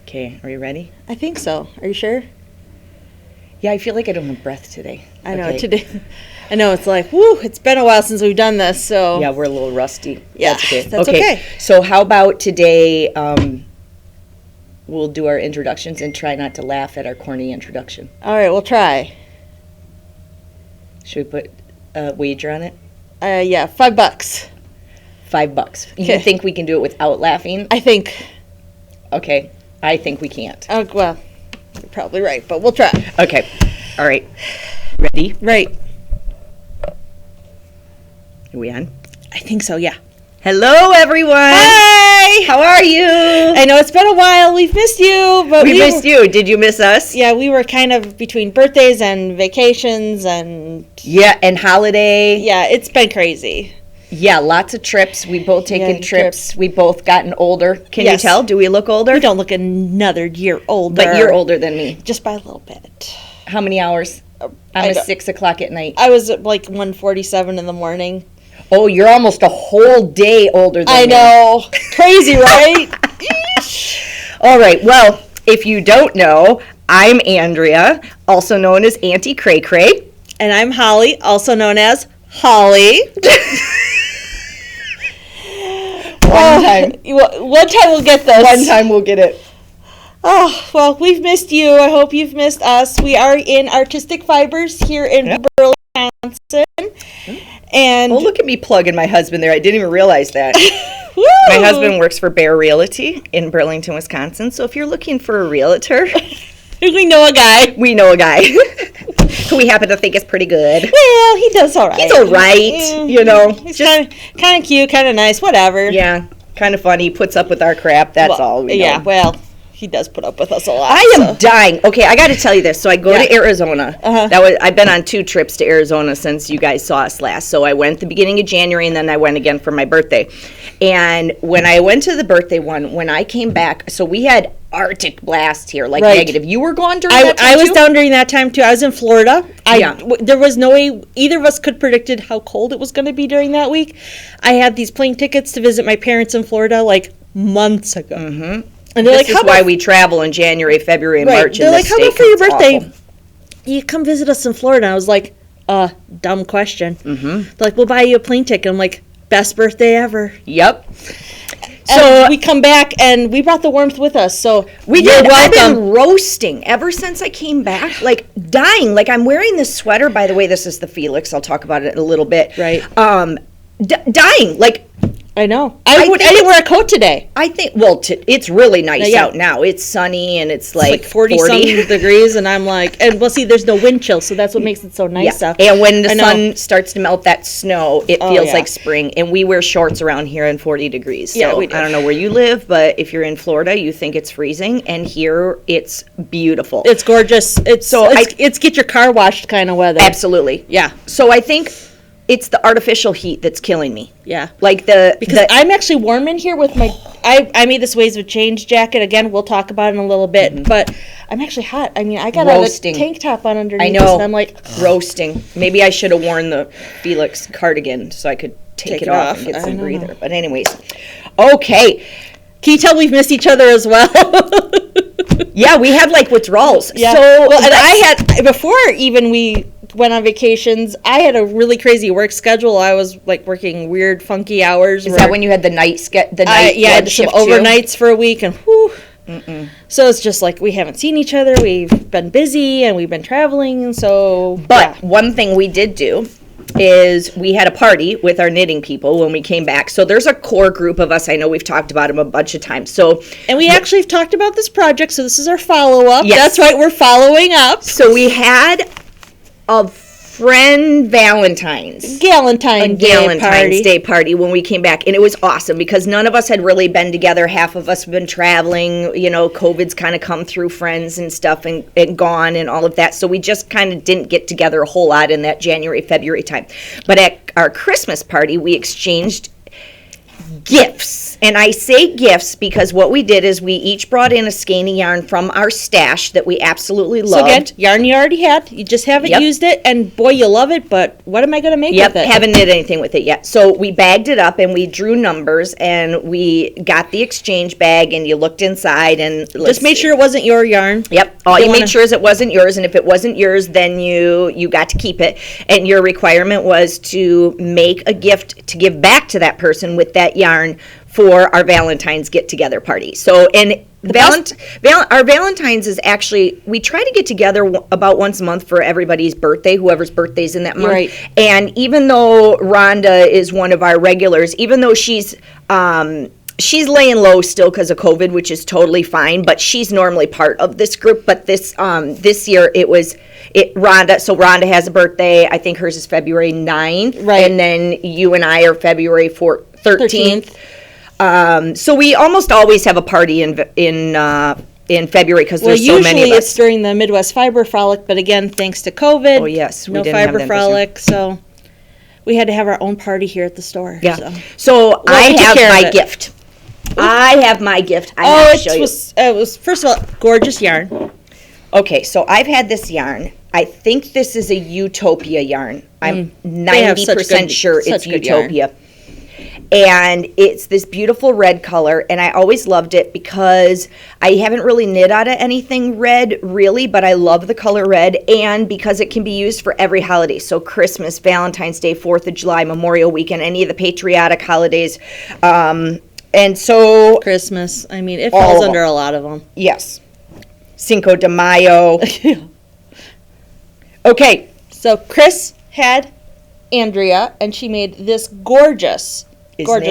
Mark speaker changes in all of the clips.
Speaker 1: Okay, are you ready?
Speaker 2: I think so. Are you sure?
Speaker 1: Yeah, I feel like I don't have breath today.
Speaker 2: I know,
Speaker 1: Okay.
Speaker 2: today. I know, it's like, whoo, it's been a while since we've done this, so.
Speaker 1: Yeah, we're a little rusty.
Speaker 2: Yeah, that's okay.
Speaker 1: So how about today, we'll do our introductions and try not to laugh at our corny introduction.
Speaker 2: All right, we'll try.
Speaker 1: Should we put a wager on it?
Speaker 2: Yeah, $5.
Speaker 1: $5. You
Speaker 2: Okay.
Speaker 1: think we can do it without laughing?
Speaker 2: I think.
Speaker 1: Okay, I think we can't.
Speaker 2: Oh, well, you're probably right, but we'll try.
Speaker 1: Okay, all right. Ready?
Speaker 2: Right.
Speaker 1: Are we on?
Speaker 2: I think so, yeah.
Speaker 1: Hello, everyone.
Speaker 2: Hi!
Speaker 1: How are you?
Speaker 2: I know it's been a while. We've missed you, but
Speaker 1: We missed you. Did you miss us?
Speaker 2: Yeah, we were kind of between birthdays and vacations and
Speaker 1: Yeah, and holiday.
Speaker 2: yeah, it's been crazy.
Speaker 1: Yeah, lots of trips. We both taken
Speaker 2: Yeah,
Speaker 1: trips. We both gotten older. Can
Speaker 2: Yes.
Speaker 1: you tell? Do we look older?
Speaker 2: We don't look another year older.
Speaker 1: But you're older than me.
Speaker 2: Just by a little bit.
Speaker 1: How many hours?
Speaker 2: I
Speaker 1: I'm
Speaker 2: don't-
Speaker 1: 6 o'clock at night.
Speaker 2: I was at like 1:47 in the morning.
Speaker 1: Oh, you're almost a whole day older than
Speaker 2: I
Speaker 1: me.
Speaker 2: know. Crazy, right?
Speaker 1: All right. Well, if you don't know, I'm Andrea, also known as Auntie Cray Cray.
Speaker 2: And I'm Holly, also known as Holly.
Speaker 1: One time.
Speaker 2: One time we'll get this.
Speaker 1: One time we'll get it.
Speaker 2: Oh, well, we've missed you. I hope you've missed us. We are in Artistic Fibers here in Burlington, Wisconsin. And
Speaker 1: Oh, look at me plugging my husband there. I didn't even realize that.
Speaker 2: Woo!
Speaker 1: My husband works for Bear Realty in Burlington, Wisconsin. So if you're looking for a realtor,
Speaker 2: We know a guy.
Speaker 1: we know a guy who we happen to think is pretty good.
Speaker 2: Well, he does all right.
Speaker 1: He's all right, you know.
Speaker 2: He's kind of cute, kind of nice, whatever.
Speaker 1: Yeah, kind of funny. Puts up with our crap. That's
Speaker 2: Well,
Speaker 1: all we know.
Speaker 2: Yeah, well, he does put up with us a lot.
Speaker 1: I am
Speaker 2: so.
Speaker 1: dying. Okay, I got to tell you this. So I go
Speaker 2: Yeah.
Speaker 1: to Arizona.
Speaker 2: Uh-huh.
Speaker 1: I've been on 2 trips to Arizona since you guys saw us last. So I went the beginning of January, and then I went again for my birthday. And when I went to the birthday one, when I came back, so we had Arctic blast here, like
Speaker 2: Right.
Speaker 1: negative. You were gone during
Speaker 2: I
Speaker 1: that time
Speaker 2: was
Speaker 1: too?
Speaker 2: down during that time too. I was in Florida.
Speaker 1: Yeah.
Speaker 2: There was no way either of us could predicted how cold it was going to be during that week. I had these plane tickets to visit my parents in Florida like months ago. Mm-hmm. And they're
Speaker 1: This
Speaker 2: like,
Speaker 1: is
Speaker 2: how
Speaker 1: why
Speaker 2: about,
Speaker 1: we travel in January, February, and
Speaker 2: right.
Speaker 1: March.
Speaker 2: They're
Speaker 1: in
Speaker 2: like,
Speaker 1: this
Speaker 2: how about
Speaker 1: state
Speaker 2: for your
Speaker 1: 'cause it's
Speaker 2: birthday?
Speaker 1: awful.
Speaker 2: You come visit us in Florida. And I was like, dumb question. Mm-hmm. They're like, we'll buy you a plane ticket. I'm like, best birthday ever.
Speaker 1: Yep.
Speaker 2: So
Speaker 1: So
Speaker 2: we come back and we brought the warmth with us. So
Speaker 1: we
Speaker 2: you're
Speaker 1: did. I've
Speaker 2: welcome.
Speaker 1: been roasting ever since I came back, like dying. Like I'm wearing this sweater. By the way, this is the Felix. I'll talk about it in a little bit.
Speaker 2: Right.
Speaker 1: Dying. Like
Speaker 2: I know.
Speaker 1: I
Speaker 2: I
Speaker 1: think
Speaker 2: didn't wear a coat today.
Speaker 1: I think. Well, it's really nice
Speaker 2: Yeah.
Speaker 1: out now. It's sunny and it's
Speaker 2: It's
Speaker 1: like,
Speaker 2: like 40 some degrees, and I'm like, and well, see, there's no wind chill, so that's what makes it so nice
Speaker 1: Yeah.
Speaker 2: out.
Speaker 1: And when the
Speaker 2: I know.
Speaker 1: sun starts to melt that snow, it
Speaker 2: Oh,
Speaker 1: feels
Speaker 2: yeah.
Speaker 1: like spring. And we wear shorts around here in 40 degrees. So
Speaker 2: Yeah, we do.
Speaker 1: I don't know where you live, but if you're in Florida, you think it's freezing, and here it's beautiful.
Speaker 2: It's gorgeous.
Speaker 1: So
Speaker 2: It's get your car washed kind of weather.
Speaker 1: Absolutely.
Speaker 2: Yeah,
Speaker 1: So I think it's the artificial heat that's killing me.
Speaker 2: yeah.
Speaker 1: Like
Speaker 2: Because I'm actually warm in here with my. I made this Ways of Change jacket again. We'll talk about it in a little bit, but I'm actually hot. I mean, I got
Speaker 1: Roasting.
Speaker 2: a tank top on underneath.
Speaker 1: I
Speaker 2: this,
Speaker 1: know.
Speaker 2: and I'm like,
Speaker 1: roasting. Maybe I should have worn the Felix cardigan so I could take it off and get
Speaker 2: I
Speaker 1: some
Speaker 2: don't
Speaker 1: breather.
Speaker 2: know.
Speaker 1: But anyways, okay.
Speaker 2: can you tell we've missed each other as well?
Speaker 1: Yeah, we had like withdrawals.
Speaker 2: Yeah.
Speaker 1: So
Speaker 2: well, and I had before even we went on vacations. I had a really crazy work schedule. I was like working weird, funky hours.
Speaker 1: Is that when you had the night the night
Speaker 2: yeah, I
Speaker 1: blood
Speaker 2: had some
Speaker 1: shift too?
Speaker 2: overnights for a week, and whew. So it's just like we haven't seen each other. We've been busy and we've been traveling, and so.
Speaker 1: But
Speaker 2: yeah.
Speaker 1: one thing we did do is we had a party with our knitting people when we came back. So there's a core group of us. I know we've talked about them a bunch of times. So
Speaker 2: And we actually have talked about this project, so this is our follow-up.
Speaker 1: Yes.
Speaker 2: That's right, we're following up.
Speaker 1: so we had a friend Valentine's
Speaker 2: Galentine's
Speaker 1: Day party when we came back, and it was awesome because none of us had really been together. Half of us have been traveling, you know, COVID's kind of come through friends and stuff and gone and all of that, so we just kind of didn't get together a whole lot in that January, February time. But at our Christmas party, we exchanged gifts. And I say gifts because what we did is we each brought in a skein of yarn from our stash that we absolutely loved.
Speaker 2: So again, yarn you already had, you just haven't used it, and boy, you love it, but what am I going to make with it?
Speaker 1: Haven't knit anything with it yet. So we bagged it up and we drew numbers and we got the exchange bag and you looked inside and
Speaker 2: just made sure it wasn't your yarn.
Speaker 1: Yep. All you made sure is it wasn't yours, and if it wasn't yours, then you got to keep it. And your requirement was to make a gift to give back to that person with that yarn for our Valentine's get-together party. So, and our Valentine's is actually, we try to get together about once a month for everybody's birthday, whoever's birthday's in that month.
Speaker 2: Right.
Speaker 1: And even though Rhonda is one of our regulars, even though she's laying low still because of COVID, which is totally fine, but she's normally part of this group. But this year Rhonda, so Rhonda has a birthday. I think hers is February 9th.
Speaker 2: Right.
Speaker 1: And then you and I are February 13th. So we almost always have a party in February because there's so many of us.
Speaker 2: Usually it's during the Midwest Fiber Frolic, but again, thanks to COVID,
Speaker 1: oh yes, we
Speaker 2: no
Speaker 1: didn't have
Speaker 2: Fiber
Speaker 1: that
Speaker 2: Frolic, so we had to have our own party here at the store.
Speaker 1: Yeah. So I have my gift. I have my gift.
Speaker 2: It was first of all gorgeous yarn.
Speaker 1: Okay, so I've had this yarn. I think this is a Utopia yarn. I'm 90% sure it's Utopia. And it's this beautiful red color, and I always loved it because I haven't really knit out of anything red, really, but I love the color red, and because it can be used for every holiday. So Christmas, Valentine's Day, 4th of July, Memorial Weekend, any of the patriotic holidays. And so...
Speaker 2: Christmas. I mean, it falls under a lot of them.
Speaker 1: Yes. Cinco de Mayo. Okay.
Speaker 2: So Chris had Andrea, and she made this gorgeous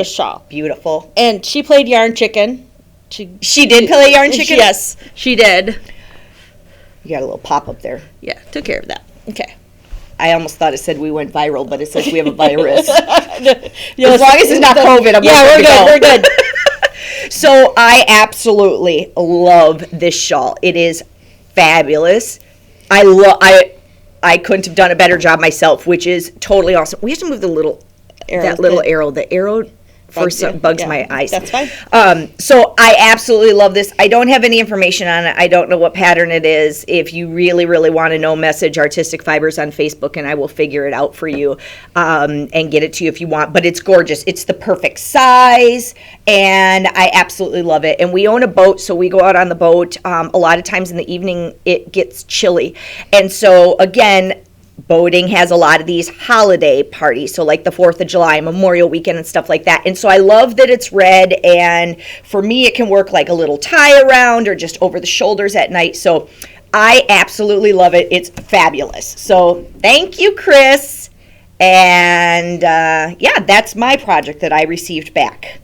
Speaker 2: shawl.
Speaker 1: Beautiful.
Speaker 2: And she played yarn chicken.
Speaker 1: She did play yarn chicken?
Speaker 2: Yes, she did.
Speaker 1: You got a little pop up there.
Speaker 2: Yeah, took care of that. Okay.
Speaker 1: I almost thought it said we went viral, but it says we have a virus.
Speaker 2: As
Speaker 1: long as it's not COVID, I'm
Speaker 2: we're good.
Speaker 1: So I absolutely love this shawl. It is fabulous. I couldn't have done a better job myself, which is totally awesome. We have to move the little arrow. The arrow bugs my eyes.
Speaker 2: That's fine.
Speaker 1: So I absolutely love this. I don't have any information on it. I don't know what pattern it is. If you really, really want to know, message Artistic Fibers on Facebook, and I will figure it out for you and get it to you if you want. But it's gorgeous. It's the perfect size, and I absolutely love it. And we own a boat, so we go out on the boat. A lot of times in the evening, it gets chilly. And so, again, boating has a lot of these holiday parties, so like the 4th of July, Memorial Weekend, and stuff like that. And so I love that it's red, and for me it can work like a little tie around or just over the shoulders at night. So I absolutely love it. It's fabulous. So thank you, Chris. And that's my project that I received back.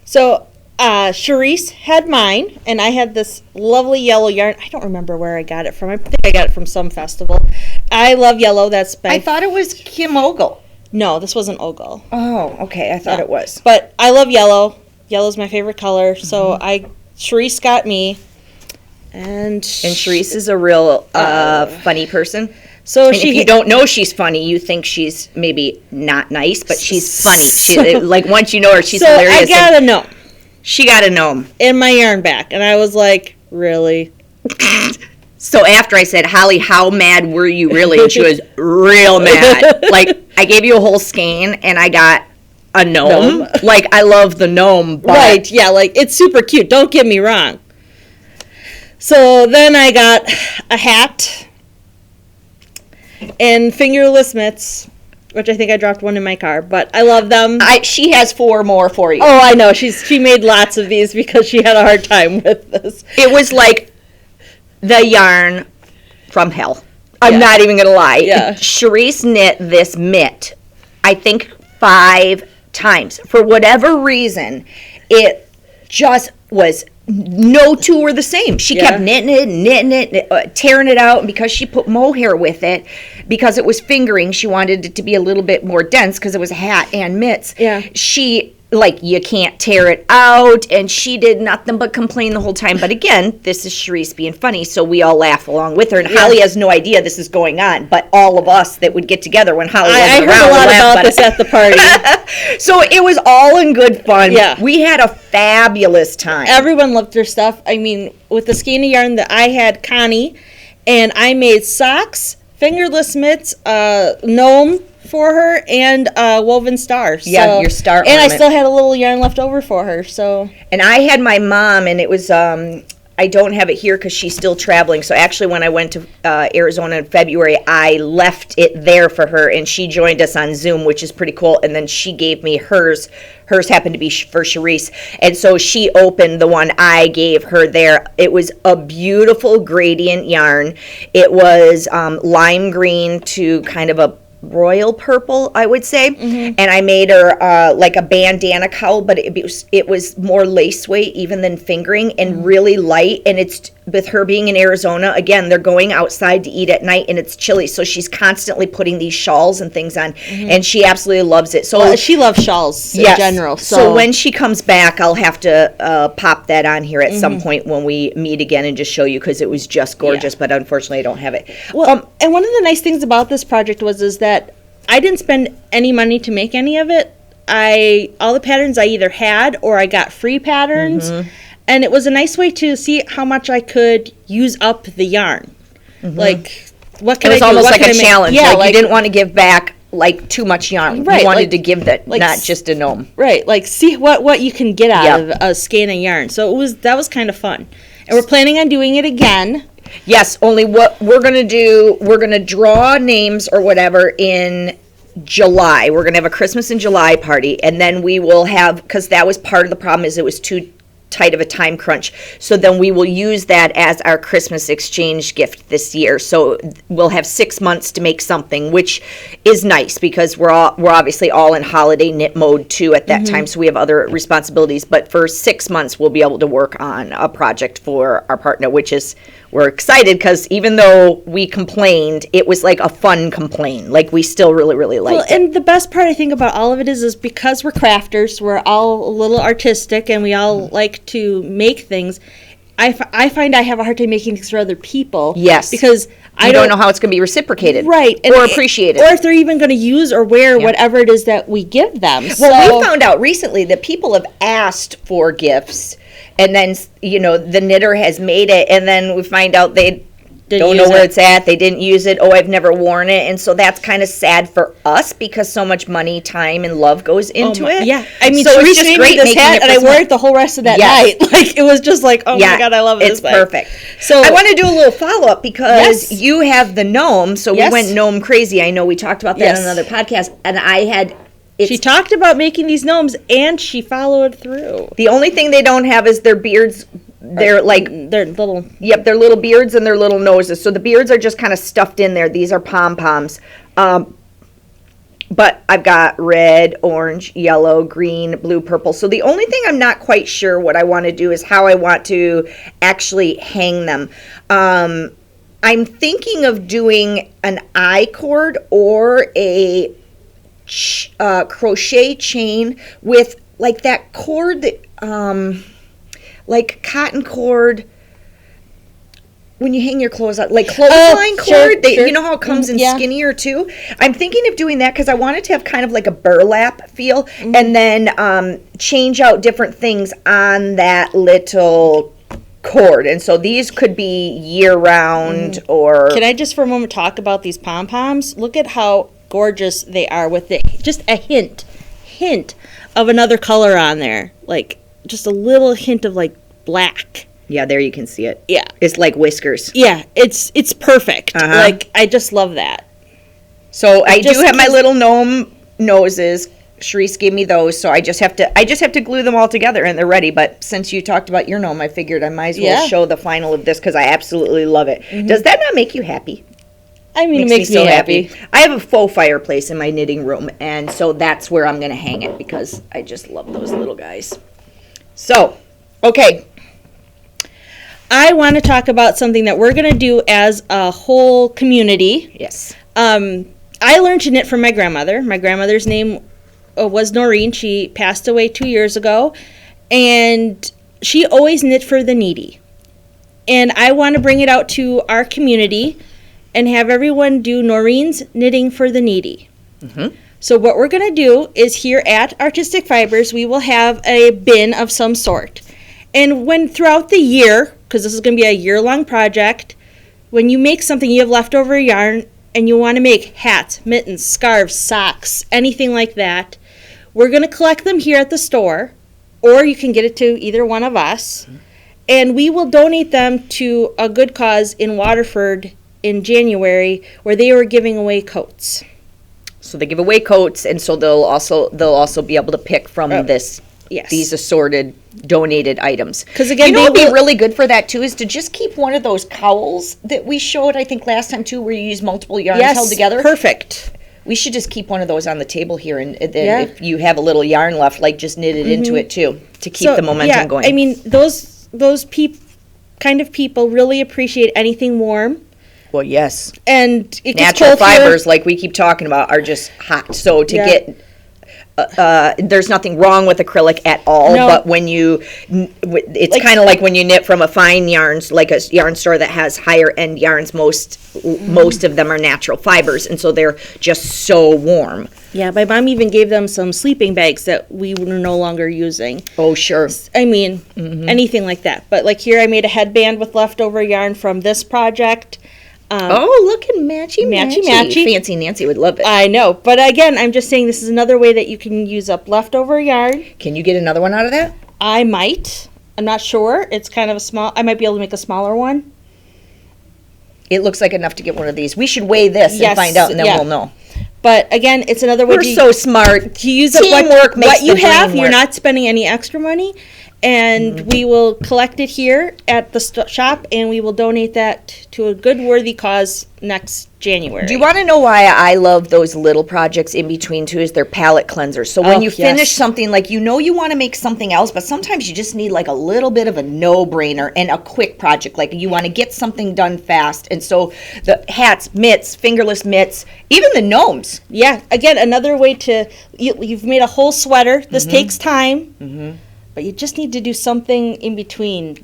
Speaker 2: So Charise had mine, and I had this lovely yellow yarn. I don't remember where I got it from. I think I got it from some festival. I love yellow.
Speaker 1: I thought it was Kim Ogle.
Speaker 2: No, this wasn't Ogle.
Speaker 1: Oh, okay. I thought it was.
Speaker 2: But I love yellow. Yellow's my favorite color. So Charise got me. And
Speaker 1: Charise is a real funny person.
Speaker 2: So
Speaker 1: if you don't know she's funny, you think she's maybe not nice, but she's funny. Like once you know her, she's hilarious.
Speaker 2: I gotta know.
Speaker 1: She got a gnome.
Speaker 2: In my yarn back. And I was like, really?
Speaker 1: So after I said, Holly, how mad were you really? And she was real mad. Like, I gave you a whole skein, and I got a gnome. Like, I love the gnome. But
Speaker 2: right, yeah, like, it's super cute. Don't get me wrong. So then I got a hat and fingerless mitts, which I think I dropped one in my car, but I love them.
Speaker 1: She has 4 more for you.
Speaker 2: Oh, I know. She made lots of these because she had a hard time with this.
Speaker 1: It was like the yarn from hell. I'm not even going to lie.
Speaker 2: Yeah.
Speaker 1: Charise knit this mitt, I think, 5 times. For whatever reason, it just was, no two were the same. She kept knitting it, tearing it out, and because she put mohair with it, because it was fingering, she wanted it to be a little bit more dense because it was a hat and mitts.
Speaker 2: Yeah.
Speaker 1: She like, you can't tear it out, and she did nothing but complain the whole time. But again, this is Charise being funny, so we all laugh along with her. And Holly has no idea this is going on, but all of us that would get together when Holly
Speaker 2: I
Speaker 1: wasn't
Speaker 2: heard
Speaker 1: around
Speaker 2: a lot
Speaker 1: would laugh
Speaker 2: about this at the party.
Speaker 1: So it was all in good fun.
Speaker 2: Yeah.
Speaker 1: We had a fabulous time.
Speaker 2: Everyone loved their stuff. I mean, with the skein of yarn that I had Connie, and I made socks, fingerless mitts, gnome for her, and woven stars.
Speaker 1: Yeah, your star
Speaker 2: And
Speaker 1: ornament.
Speaker 2: I still had a little yarn left over for her. So
Speaker 1: And I had my mom, and it was, I don't have it here because she's still traveling. So actually, when I went to Arizona in February, I left it there for her, and she joined us on Zoom, which is pretty cool. And then she gave me hers. Hers happened to be for Charise. And so she opened the one I gave her there. It was a beautiful gradient yarn. It was lime green to kind of a royal purple, I would say. And I made her like a bandana cowl, but it was more lace weight even than fingering, and really light. And it's, with her being in Arizona, again, they're going outside to eat at night, and it's chilly, so she's constantly putting these shawls and things on, and she absolutely loves it. So
Speaker 2: she loves shawls in general.
Speaker 1: So when she comes back, I'll have to pop that on here at some point when we meet again and just show you, because it was just gorgeous. But unfortunately, I don't have it.
Speaker 2: Well, and one of the nice things about this project is that I didn't spend any money to make any of it. All the patterns I either had or I got free patterns, and it was a nice way to see how much I could use up the yarn. Like, what can I do?
Speaker 1: It was almost
Speaker 2: What
Speaker 1: like
Speaker 2: can
Speaker 1: a
Speaker 2: I make?
Speaker 1: challenge.
Speaker 2: Yeah,
Speaker 1: like, you didn't want to give back like too much yarn.
Speaker 2: Right,
Speaker 1: You wanted
Speaker 2: like-
Speaker 1: to give that,
Speaker 2: like
Speaker 1: not just a gnome.
Speaker 2: Right, like see what you can get out
Speaker 1: Yeah.
Speaker 2: of a skein of yarn. So that was kind of fun, and we're planning on doing it again.
Speaker 1: Yes, only what we're going to do, we're going to draw names or whatever in July. We're going to have a Christmas in July party, and then we will have, because that was part of the problem, is it was too tight of a time crunch. So then we will use that as our Christmas exchange gift this year. So we'll have 6 months to make something, which is nice because we're obviously all in holiday knit mode too at that time. So we have other responsibilities, but for 6 months we'll be able to work on a project for our partner, which is, we're excited because even though we complained, it was like a fun complaint. Like, we still really, really liked it.
Speaker 2: And the best part I think about all of it is because we're crafters, we're all a little artistic, and we all like to make things. I find I have a hard time making things for other people.
Speaker 1: Yes.
Speaker 2: Because
Speaker 1: I don't know how it's going to be reciprocated.
Speaker 2: Right.
Speaker 1: Or appreciated.
Speaker 2: Or if they're even going to use or wear whatever it is that we give them.
Speaker 1: Well, we found out recently that people have asked for gifts, and then, the knitter has made it, and then we find out they don't know where it's at. They didn't use it. Oh, I've never worn it. And so that's kind of sad for us because so much money, time, and love goes into it.
Speaker 2: Yeah. I mean,
Speaker 1: so
Speaker 2: Charise
Speaker 1: it's just
Speaker 2: made
Speaker 1: great
Speaker 2: me this
Speaker 1: making
Speaker 2: hat,
Speaker 1: it
Speaker 2: and I
Speaker 1: for
Speaker 2: wore
Speaker 1: someone.
Speaker 2: it the whole rest of that night. Like, it was just like, oh my God, I love it.
Speaker 1: It's perfect.
Speaker 2: So
Speaker 1: I want to do a little follow-up because you have the gnome, so we
Speaker 2: Yes.
Speaker 1: went gnome crazy. I know we talked about that
Speaker 2: Yes.
Speaker 1: on another podcast, and I had...
Speaker 2: She talked about making these gnomes, and she followed through.
Speaker 1: The only thing they don't have is their beards. They're like...
Speaker 2: They're little...
Speaker 1: Yep, their little beards and their little noses. So the beards are just kind of stuffed in there. These are pom-poms. But I've got red, orange, yellow, green, blue, purple. So the only thing I'm not quite sure what I want to do is how I want to actually hang them. I'm thinking of doing an I-cord or a crochet chain with like that cord that... like cotton cord when you hang your clothes out, like clothesline cord.
Speaker 2: Sure.
Speaker 1: You know how it comes in skinnier too? I'm thinking of doing that because I want it to have kind of like a burlap feel, and then change out different things on that little cord. And so these could be year-round or...
Speaker 2: Can I just for a moment talk about these pom-poms? Look at how gorgeous they are with just a hint of another color on there. Like, just a little hint of like black.
Speaker 1: Yeah, there you can see it.
Speaker 2: Yeah.
Speaker 1: It's like whiskers.
Speaker 2: Yeah, it's perfect. Like, I just love that.
Speaker 1: So I do have my little gnome noses. Charise gave me those, so I just have to glue them all together and they're ready. But since you talked about your gnome, I figured I might as well show the final of this because I absolutely love it. Does that not make you happy?
Speaker 2: I mean, it makes me so happy.
Speaker 1: I have a faux fireplace in my knitting room, and so that's where I'm going to hang it because I just love those little guys. So, okay.
Speaker 2: I want to talk about something that we're going to do as a whole community.
Speaker 1: Yes.
Speaker 2: I learned to knit from my grandmother. My grandmother's name was Noreen. She passed away 2 years ago, and she always knit for the needy. And I want to bring it out to our community and have everyone do Noreen's Knitting for the Needy.
Speaker 1: Mm-hmm.
Speaker 2: So what we're going to do is here at Artistic Fibers, we will have a bin of some sort. And when throughout the year, because this is going to be a year-long project, when you make something, you have leftover yarn, and you want to make hats, mittens, scarves, socks, anything like that, we're going to collect them here at the store, or you can get it to either one of us, and we will donate them to a good cause in Waterford in January, where they were giving away coats.
Speaker 1: So they give away coats, and so they'll also be able to pick from these assorted donated items.
Speaker 2: Because again,
Speaker 1: what'd be really good for that too is to just keep one of those cowls that we showed, I think last time too, where you use multiple yarns held together.
Speaker 2: Perfect.
Speaker 1: We should just keep one of those on the table here, and then if you have a little yarn left, like just knit it into it too to keep the momentum going.
Speaker 2: I mean, those kind of people really appreciate anything warm.
Speaker 1: Well, yes.
Speaker 2: And it gets
Speaker 1: natural
Speaker 2: cold
Speaker 1: fibers,
Speaker 2: here.
Speaker 1: like we keep talking about, are just hot. So to get, there's nothing wrong with acrylic at all.
Speaker 2: No.
Speaker 1: But when it's
Speaker 2: Like-
Speaker 1: kind of like when you knit from a fine yarns, like a yarn store that has higher end yarns. Most of them are natural fibers, and so they're just so warm.
Speaker 2: Yeah, my mom even gave them some sleeping bags that we were no longer using.
Speaker 1: Oh, sure.
Speaker 2: I mean, anything like that. But like here, I made a headband with leftover yarn from this project.
Speaker 1: Look at matchy. Fancy Nancy would love it.
Speaker 2: I know, but again, I'm just saying this is another way that you can use up leftover yarn.
Speaker 1: Can you get another one out of that?
Speaker 2: I might. I'm not sure. It's kind of a small. I might be able to make a smaller one.
Speaker 1: It looks like enough to get one of these. We should weigh this and find out, and then we'll know.
Speaker 2: But again, it's another way.
Speaker 1: We're so smart.
Speaker 2: To use up
Speaker 1: Teamwork makes
Speaker 2: what you
Speaker 1: the dream
Speaker 2: have. You're
Speaker 1: work.
Speaker 2: not spending any extra money, and we will collect it here at the shop, and we will donate that to a good, worthy cause next January.
Speaker 1: Do you want to know why I love those little projects in between too? Is they're palette cleansers. So when you finish something, like you want to make something else, but sometimes you just need like a little bit of a no-brainer and a quick project. Like you want to get something done fast, and so the hats, mitts, fingerless mitts, even the gnomes.
Speaker 2: Yeah, again, another way to you've made a whole sweater. This takes time, but you just need to do something in between.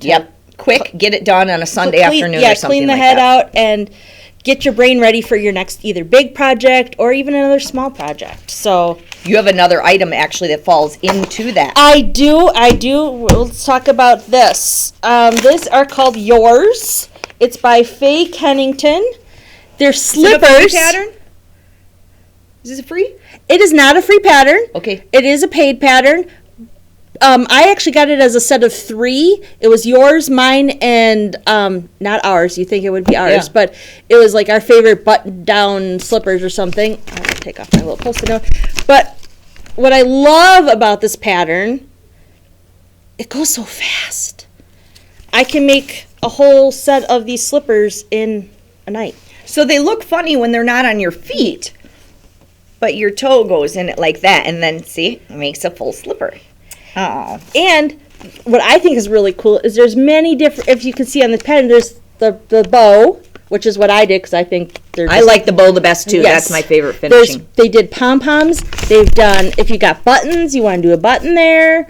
Speaker 1: Quick, get it done on a Sunday afternoon or something
Speaker 2: clean the
Speaker 1: like
Speaker 2: head
Speaker 1: that.
Speaker 2: out and get your brain ready for your next either big project or even another small project. So
Speaker 1: you have another item actually that falls into that.
Speaker 2: I do. Let's talk about this. These are called Yours. It's by Faye Kennington. They're slippers.
Speaker 1: Is it a free pattern? Is this free?
Speaker 2: It is not a free pattern.
Speaker 1: Okay.
Speaker 2: It is a paid pattern. I actually got it as a set of 3. It was yours, mine, and not ours. You think it would be ours, but it was like our favorite button-down slippers or something. I'll take off my little Post-it note. But what I love about this pattern, it goes so fast. I can make a whole set of these slippers in a night.
Speaker 1: So they look funny when they're not on your feet, but your toe goes in it like that, and then see, it makes a full slipper. Oh.
Speaker 2: And what I think is really cool is there's many different, if you can see on the pattern, there's the bow, which is what I did because I think they're
Speaker 1: I like the bow the best too.
Speaker 2: Yes.
Speaker 1: That's my favorite finishing.
Speaker 2: They did pom-poms. They've done, if you got buttons, you want to do a button there.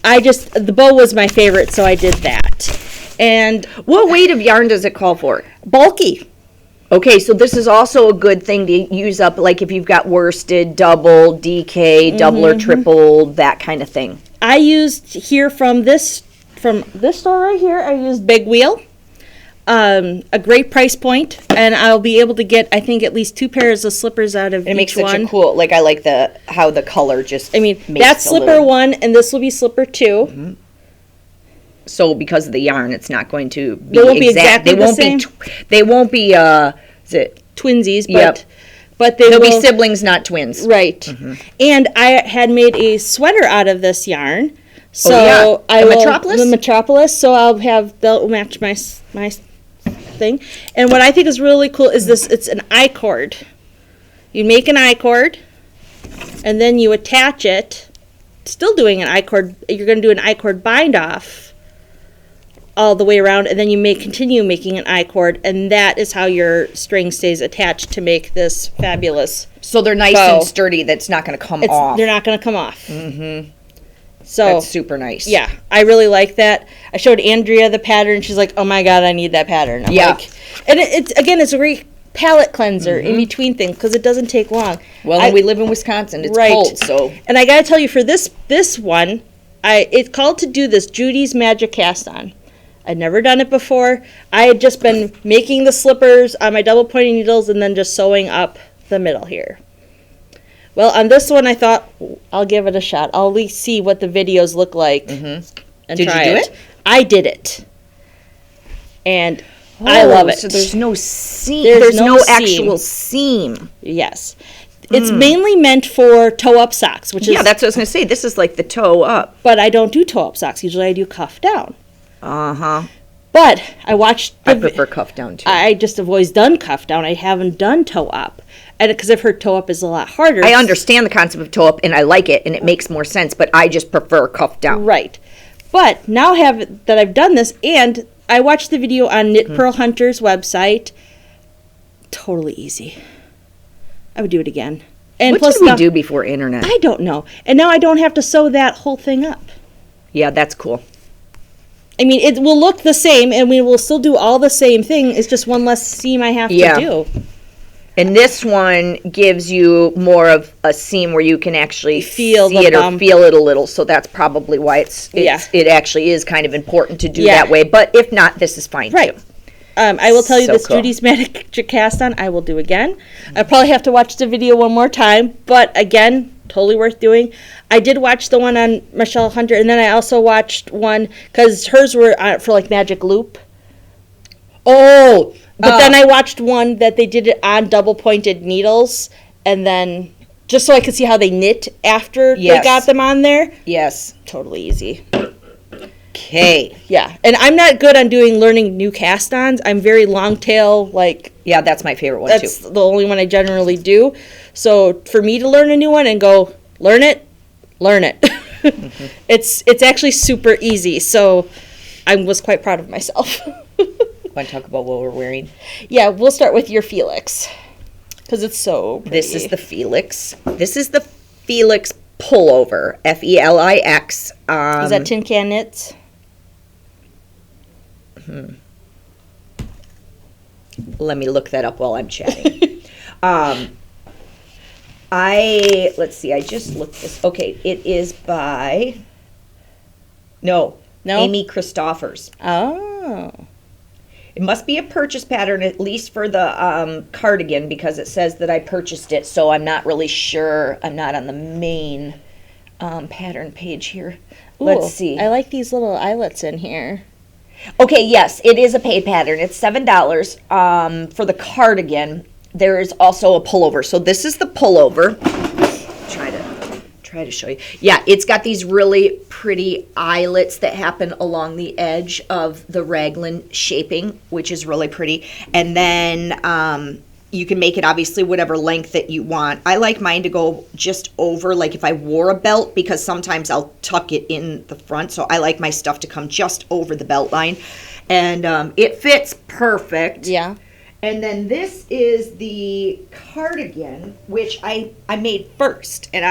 Speaker 2: The bow was my favorite, so I did that. And
Speaker 1: What weight of yarn does it call for?
Speaker 2: bulky.
Speaker 1: Okay, so this is also a good thing to use up, like if you've got worsted, double, DK, double or triple, that kind of thing.
Speaker 2: I used here from this store right here, I used Big Wheel. A great price point, and I'll be able to get, I think, at least 2 pairs of slippers out of
Speaker 1: It makes
Speaker 2: each
Speaker 1: such
Speaker 2: one.
Speaker 1: a cool, like I like how the color just
Speaker 2: makes
Speaker 1: makes a
Speaker 2: slipper
Speaker 1: little-
Speaker 2: 1, and this will be slipper 2.
Speaker 1: So because of the yarn, it's not going to be
Speaker 2: They won't be exactly the same.
Speaker 1: They won't be, is it?
Speaker 2: Twinsies,
Speaker 1: Yep.
Speaker 2: but they
Speaker 1: They'll
Speaker 2: will
Speaker 1: be siblings, not twins.
Speaker 2: right. And I had made a sweater out of this yarn, so
Speaker 1: Oh, yeah.
Speaker 2: I
Speaker 1: The
Speaker 2: will
Speaker 1: Metropolis?
Speaker 2: the Metropolis. So they'll match my thing. And what I think is really cool is this. It's an I-cord. You make an I-cord, and then you attach it. Still doing an I-cord. You're going to do an I-cord bind off all the way around, and then you continue making an I-cord, and that is how your string stays attached to make this fabulous.
Speaker 1: So they're nice
Speaker 2: bow.
Speaker 1: and sturdy. That's not going to come off.
Speaker 2: They're not going to come off.
Speaker 1: Mm-hmm.
Speaker 2: So
Speaker 1: that's super nice.
Speaker 2: Yeah, I really like that. I showed Andrea the pattern. She's like, "Oh my god, I need that pattern." I'm like, and it's a great palate cleanser in between things because it doesn't take long.
Speaker 1: Well, we live in Wisconsin. It's cold, so.
Speaker 2: And I got to tell you, for this one, it's called to do this Judy's Magic Cast On. I'd never done it before. I had just been making the slippers on my double pointing needles and then just sewing up the middle here. Well, on this one, I thought, I'll give it a shot. I'll at least see what the videos look like and
Speaker 1: Did
Speaker 2: try
Speaker 1: you do
Speaker 2: it.
Speaker 1: it?
Speaker 2: I did it. And I love it.
Speaker 1: So there's no seam.
Speaker 2: There's
Speaker 1: There's no
Speaker 2: no
Speaker 1: actual seam.
Speaker 2: Yes. It's mainly meant for toe-up socks, which is...
Speaker 1: Yeah, that's what I was going to say. This is like the toe up.
Speaker 2: But I don't do toe-up socks. Usually I do cuff down.
Speaker 1: Uh-huh.
Speaker 2: But I watched...
Speaker 1: I prefer cuff down, too.
Speaker 2: I just have always done cuff down. I haven't done toe-up. And because I've heard toe-up is a lot harder.
Speaker 1: I understand the concept of toe up, and I like it, and it makes more sense, but I just prefer cuff down.
Speaker 2: Right. But now that I've done this, and I watched the video on Knit Pearl Hunter's website. Totally easy. I would do it again. And
Speaker 1: What
Speaker 2: plus
Speaker 1: did we
Speaker 2: now-
Speaker 1: do before internet?
Speaker 2: I don't know. And now I don't have to sew that whole thing up.
Speaker 1: Yeah, that's cool.
Speaker 2: I mean, it will look the same, and we will still do all the same thing. It's just one less seam I have to do.
Speaker 1: And this one gives you more of a seam where you can actually
Speaker 2: Feel
Speaker 1: see
Speaker 2: the
Speaker 1: it or
Speaker 2: bump.
Speaker 1: feel it a little. So that's probably why it actually is kind of important to do that way. But if not, this is fine
Speaker 2: Right.
Speaker 1: too.
Speaker 2: I will tell you
Speaker 1: So
Speaker 2: this
Speaker 1: cool.
Speaker 2: Judy's Magic Cast On, I will do again. I probably have to watch the video one more time, but again, totally worth doing. I did watch the one on Michelle Hunter, and then I also watched one, because hers were for like Magic Loop.
Speaker 1: Oh,
Speaker 2: But then I watched one that they did it on double pointed needles, and then just so I could see how they knit after they got them on there.
Speaker 1: yes.
Speaker 2: Totally easy.
Speaker 1: Okay.
Speaker 2: Yeah, and I'm not good on learning new cast-ons. I'm very long tail, like
Speaker 1: Yeah, that's my favorite one
Speaker 2: that's
Speaker 1: too.
Speaker 2: the only one I generally do. So for me to learn a new one and go learn it. It's actually super easy. So I was quite proud of myself.
Speaker 1: Want to talk about what we're wearing?
Speaker 2: Yeah, we'll start with your Felix because it's so pretty.
Speaker 1: This is the Felix. This is the Felix pullover. Felix.
Speaker 2: Is that Tin Can Knits?
Speaker 1: Let me look that up while I'm chatting. Let's see, I just looked this. Okay, it is by, no, Amy Christoffers.
Speaker 2: Oh.
Speaker 1: It must be a purchase pattern, at least for the cardigan, because it says that I purchased it, so I'm not really sure. I'm not on the main pattern page here. Let's
Speaker 2: Ooh,
Speaker 1: see.
Speaker 2: I like these little eyelets in here.
Speaker 1: Okay, yes, it is a paid pattern. It's $7 for the cardigan. There is also a pullover. So this is the pullover. Try to show you. Yeah, it's got these really pretty eyelets that happen along the edge of the raglan shaping, which is really pretty. And then you can make it obviously whatever length that you want. I like mine to go just over, like if I wore a belt, because sometimes I'll tuck it in the front. So I like my stuff to come just over the belt line. And it fits perfect.
Speaker 2: Yeah.
Speaker 1: And then this is the cardigan, which I made first. And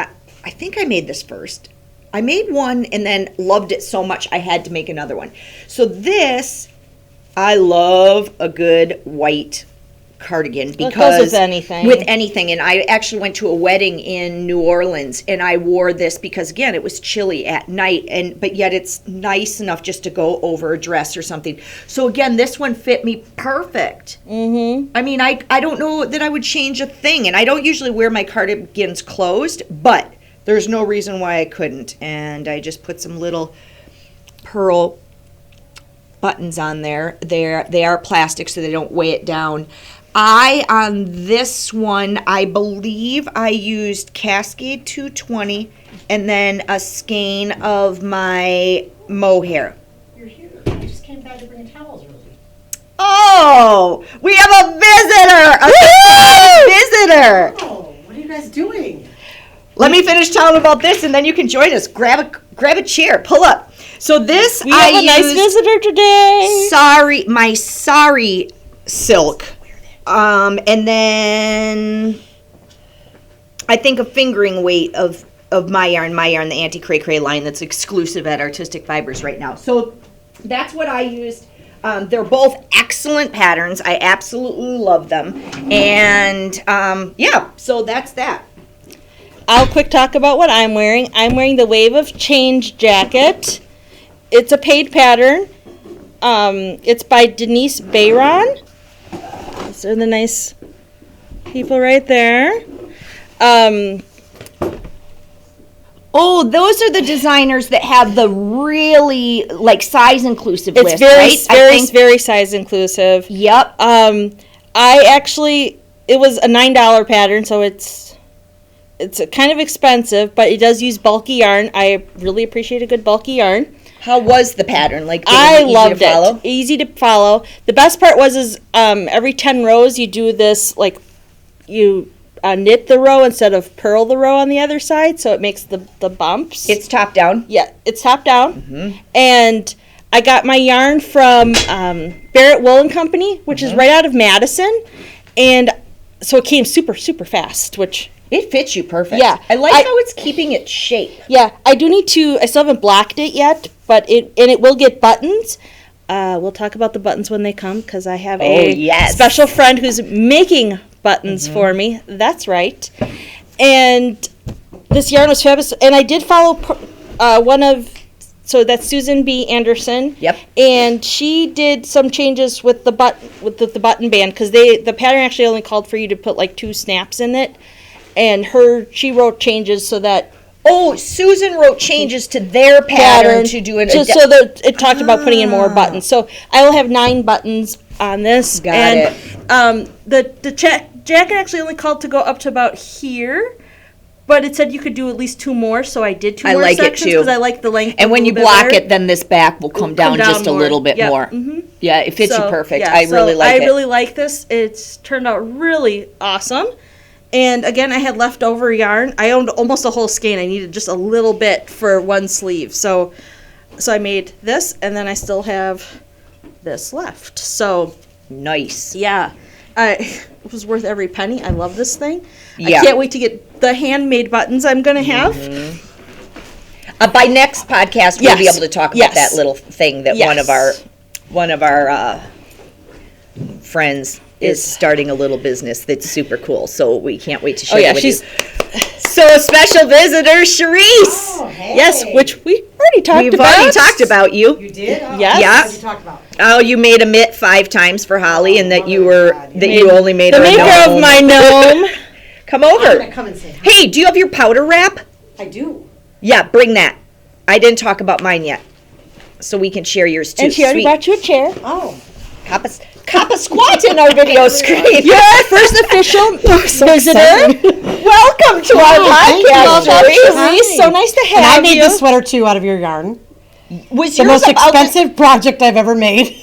Speaker 1: I think I made this first. I made one and then loved it so much I had to make another one. So this, I love a good white cardigan because
Speaker 2: Well, it goes with anything.
Speaker 1: And I actually went to a wedding in New Orleans and I wore this because again it was chilly at night, but yet it's nice enough just to go over a dress or something. So again, this one fit me perfect.
Speaker 2: Mm-hmm.
Speaker 1: I mean, I don't know that I would change a thing, and I don't usually wear my cardigans closed, but there's no reason why I couldn't. And I just put some little pearl buttons on there. They are plastic, so they don't weigh it down. On this one, I believe I used Cascade 220 and then a skein of my mohair.
Speaker 3: You're here. I just came back to bring towels early.
Speaker 1: Oh, we have a visitor!
Speaker 3: Oh, what are you guys doing?
Speaker 1: Let me finish telling about this, and then you can join us. Grab grab a chair, pull up. So this
Speaker 2: We have a nice visitor today.
Speaker 1: my sari silk, and then I think a fingering weight of my yarn, the anti cray cray line that's exclusive at Artistic Fibers right now. So that's what I used. They're both excellent patterns. I absolutely love them, and so that's that.
Speaker 2: I'll quick talk about what I'm wearing. I'm wearing the Wave of Change jacket. It's a paid pattern. It's by Denise Bayron. These are the nice people right there.
Speaker 1: Oh, those are the designers that have the really like size inclusive
Speaker 2: It's
Speaker 1: list,
Speaker 2: very,
Speaker 1: right?
Speaker 2: very size inclusive.
Speaker 1: Yep.
Speaker 2: It was a $9 pattern, so it's kind of expensive, but it does use bulky yarn. I really appreciate a good bulky yarn.
Speaker 1: How was the pattern? Like,
Speaker 2: I
Speaker 1: easy
Speaker 2: loved
Speaker 1: to follow?
Speaker 2: it. Easy to follow. The best part was every 10 rows you do this, like, you knit the row instead of purl the row on the other side, so it makes the bumps.
Speaker 1: It's top down.
Speaker 2: Yeah, it's top down. And I got my yarn from Barrett Wool and Company, which is right out of Madison, and so it came super, super fast, which...
Speaker 1: It fits you perfect.
Speaker 2: Yeah.
Speaker 1: I like how it's keeping its shape.
Speaker 2: Yeah, I still haven't blocked it yet, but it will get buttons. We'll talk about the buttons when they come, because I have a special friend who's making buttons for me. That's right. And this yarn was fabulous. And I did follow so that's Susan B. Anderson.
Speaker 1: Yep.
Speaker 2: And she did some changes with the button band, because the pattern actually only called for you to put like 2 snaps in it. And she wrote changes so that...
Speaker 1: Oh, Susan wrote changes to their pattern to do it.
Speaker 2: So that it talked about putting in more buttons. So I will have 9 buttons on this.
Speaker 1: Got it.
Speaker 2: The jacket actually only called to go up to about here, but it said you could do at least 2 more, so I did 2 more
Speaker 1: like it
Speaker 2: sections
Speaker 1: too.
Speaker 2: because I like the length.
Speaker 1: And when you block it, then this back will come down just a little bit more.
Speaker 2: Mm-hmm.
Speaker 1: Yeah, it fits you perfect.
Speaker 2: Yeah,
Speaker 1: I really like it.
Speaker 2: I really like this. It's turned out really awesome. And again, I had leftover yarn. I owned almost a whole skein. I needed just a little bit for one sleeve. So I made this, and then I still have this left. So
Speaker 1: nice.
Speaker 2: Yeah, it was worth every penny. I love this thing.
Speaker 1: Yeah.
Speaker 2: I can't wait to get the handmade buttons I'm going to have.
Speaker 1: By next podcast, we'll be able to talk about that little thing that one of our friends is starting a little business that's super cool. So we can't wait to share it with you. So a special visitor, Charise.
Speaker 3: Oh, hey.
Speaker 2: Yes, which we already talked
Speaker 1: We've
Speaker 2: about.
Speaker 1: already talked about you.
Speaker 3: You did? Oh,
Speaker 2: Yes.
Speaker 1: Yeah.
Speaker 3: What did you talk about?
Speaker 1: Oh, you made a mitt 5 times for Holly, and that you were
Speaker 3: God.
Speaker 1: you only made
Speaker 2: The
Speaker 1: her a
Speaker 2: maker
Speaker 1: gnome.
Speaker 2: of my gnome.
Speaker 1: Come
Speaker 3: I'm
Speaker 1: over.
Speaker 3: gonna come and say hi.
Speaker 1: Hey, do you have your powder wrap?
Speaker 3: I do.
Speaker 1: Yeah, bring that. I didn't talk about mine yet, so we can share yours too.
Speaker 2: And she already brought you a chair.
Speaker 3: Oh.
Speaker 1: Kappa squat in our video screen.
Speaker 2: You're our first official visitor.
Speaker 1: Welcome to our
Speaker 3: thank you.
Speaker 1: podcast,
Speaker 2: Welcome,
Speaker 1: Charise.
Speaker 2: Charise. So nice to have
Speaker 3: And I
Speaker 2: you.
Speaker 3: made this sweater too out of your yarn.
Speaker 1: Was
Speaker 3: The
Speaker 1: yours
Speaker 3: most
Speaker 1: about
Speaker 3: expensive project I've ever made.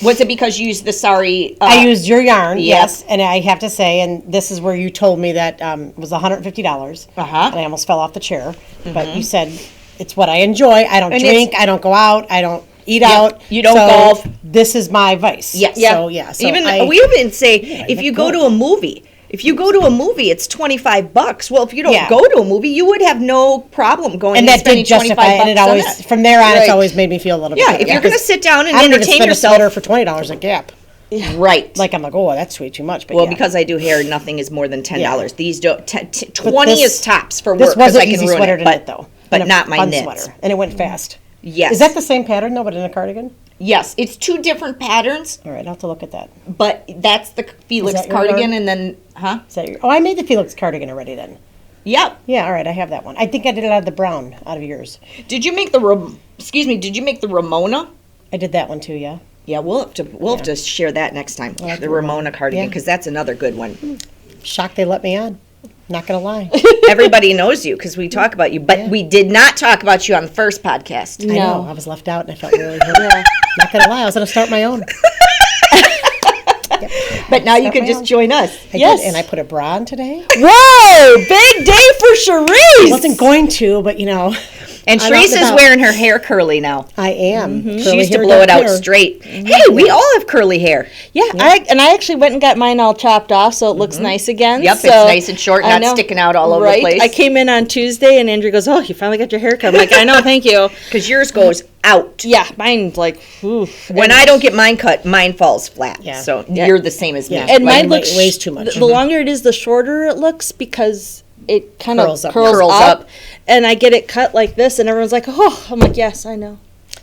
Speaker 1: Was it because you used the sari?
Speaker 3: I used your yarn,
Speaker 1: yes.
Speaker 3: yes, and I have to say, and this is where you told me that it was $150, and I almost fell off the chair. But you said it's what I enjoy. I don't
Speaker 1: And
Speaker 3: drink. I don't go out. I don't eat out.
Speaker 1: you don't
Speaker 3: so
Speaker 1: golf.
Speaker 3: This is my vice.
Speaker 1: Yes.
Speaker 3: So yeah. So
Speaker 1: we even say if you go
Speaker 3: good.
Speaker 1: to a movie. If you go to a movie, it's $25. Well, if you don't
Speaker 3: Yeah.
Speaker 1: go to a movie, you would have no problem going
Speaker 3: and
Speaker 1: and
Speaker 3: that
Speaker 1: spending
Speaker 3: did justify it, and it
Speaker 1: $25 on
Speaker 3: always
Speaker 1: that.
Speaker 3: from there on
Speaker 1: Right.
Speaker 3: it's always made me feel a little bit
Speaker 1: Yeah,
Speaker 3: better.
Speaker 1: if you're going to sit down and
Speaker 3: I don't even
Speaker 1: entertain
Speaker 3: spend
Speaker 1: yourself,
Speaker 3: a sweater for $20 at Gap.
Speaker 1: right?
Speaker 3: Like I'm like, oh, that's way too much. But
Speaker 1: Well,
Speaker 3: yeah.
Speaker 1: because I do hair, nothing is more than $10.
Speaker 3: Yeah.
Speaker 1: These don't. 20
Speaker 3: this-
Speaker 1: is tops for work.
Speaker 3: This was
Speaker 1: 'cause
Speaker 3: an
Speaker 1: I can
Speaker 3: easy
Speaker 1: ruin
Speaker 3: sweater
Speaker 1: it,
Speaker 3: to
Speaker 1: but,
Speaker 3: knit though,
Speaker 1: but
Speaker 3: and a
Speaker 1: not my
Speaker 3: fun
Speaker 1: knits.
Speaker 3: sweater, and it went fast.
Speaker 1: Yes.
Speaker 3: Is that the same pattern though, but in a cardigan?
Speaker 1: Yes, it's 2 different patterns,
Speaker 3: All right, I'll have to look at that.
Speaker 1: but that's the Felix
Speaker 3: that your
Speaker 1: cardigan,
Speaker 3: yarn?
Speaker 1: and then,
Speaker 3: Is that your? Oh, I made the Felix cardigan already then.
Speaker 1: Yep.
Speaker 3: Yeah, all right, I have that one. I think I did it out of the brown, out of yours.
Speaker 1: Did you make the Did you make the Ramona?
Speaker 3: I did that one too. Yeah.
Speaker 1: Yeah, we'll have to share that next time. The Ramona cardigan,
Speaker 3: Yeah.
Speaker 1: because that's another good one.
Speaker 3: Shocked they let me on. Not gonna lie.
Speaker 1: Everybody knows you because we talk about you, but we did not talk about you on the first podcast.
Speaker 3: I know. I was left out, and I felt really hurt. Not gonna lie, I was gonna start my own.
Speaker 1: But now you can just join us.
Speaker 3: I did, and I put a bra on today.
Speaker 2: Whoa! Big day for Charise.
Speaker 3: I wasn't going to, but you know,
Speaker 1: And
Speaker 3: I'm
Speaker 1: Charise
Speaker 3: out and
Speaker 1: is
Speaker 3: about.
Speaker 1: wearing her hair curly now.
Speaker 3: I am.
Speaker 1: She used to blow it out straight. Hey, we all have curly hair.
Speaker 2: Yeah, I actually went and got mine all chopped off, so it looks nice again.
Speaker 1: Yep,
Speaker 2: so,
Speaker 1: it's nice and short,
Speaker 2: I
Speaker 1: not
Speaker 2: know.
Speaker 1: sticking out all over the
Speaker 2: Right?
Speaker 1: place.
Speaker 2: I came in on Tuesday, and Andrew goes, "Oh, you finally got your hair cut." I'm like, "I know, thank you."
Speaker 1: Because yours goes out.
Speaker 2: Yeah, mine's like, oof.
Speaker 1: When I don't get mine cut, mine falls flat.
Speaker 3: Yeah.
Speaker 1: So you're the same as me.
Speaker 3: Yeah.
Speaker 2: And
Speaker 3: Mine
Speaker 2: mine looks
Speaker 3: weighs too much.
Speaker 2: The longer it is, the shorter it looks because it kind of
Speaker 3: Curls up.
Speaker 2: curls
Speaker 1: Curls
Speaker 2: up. And I get it cut like this, and everyone's like, "Oh," I'm like, "Yes, I know."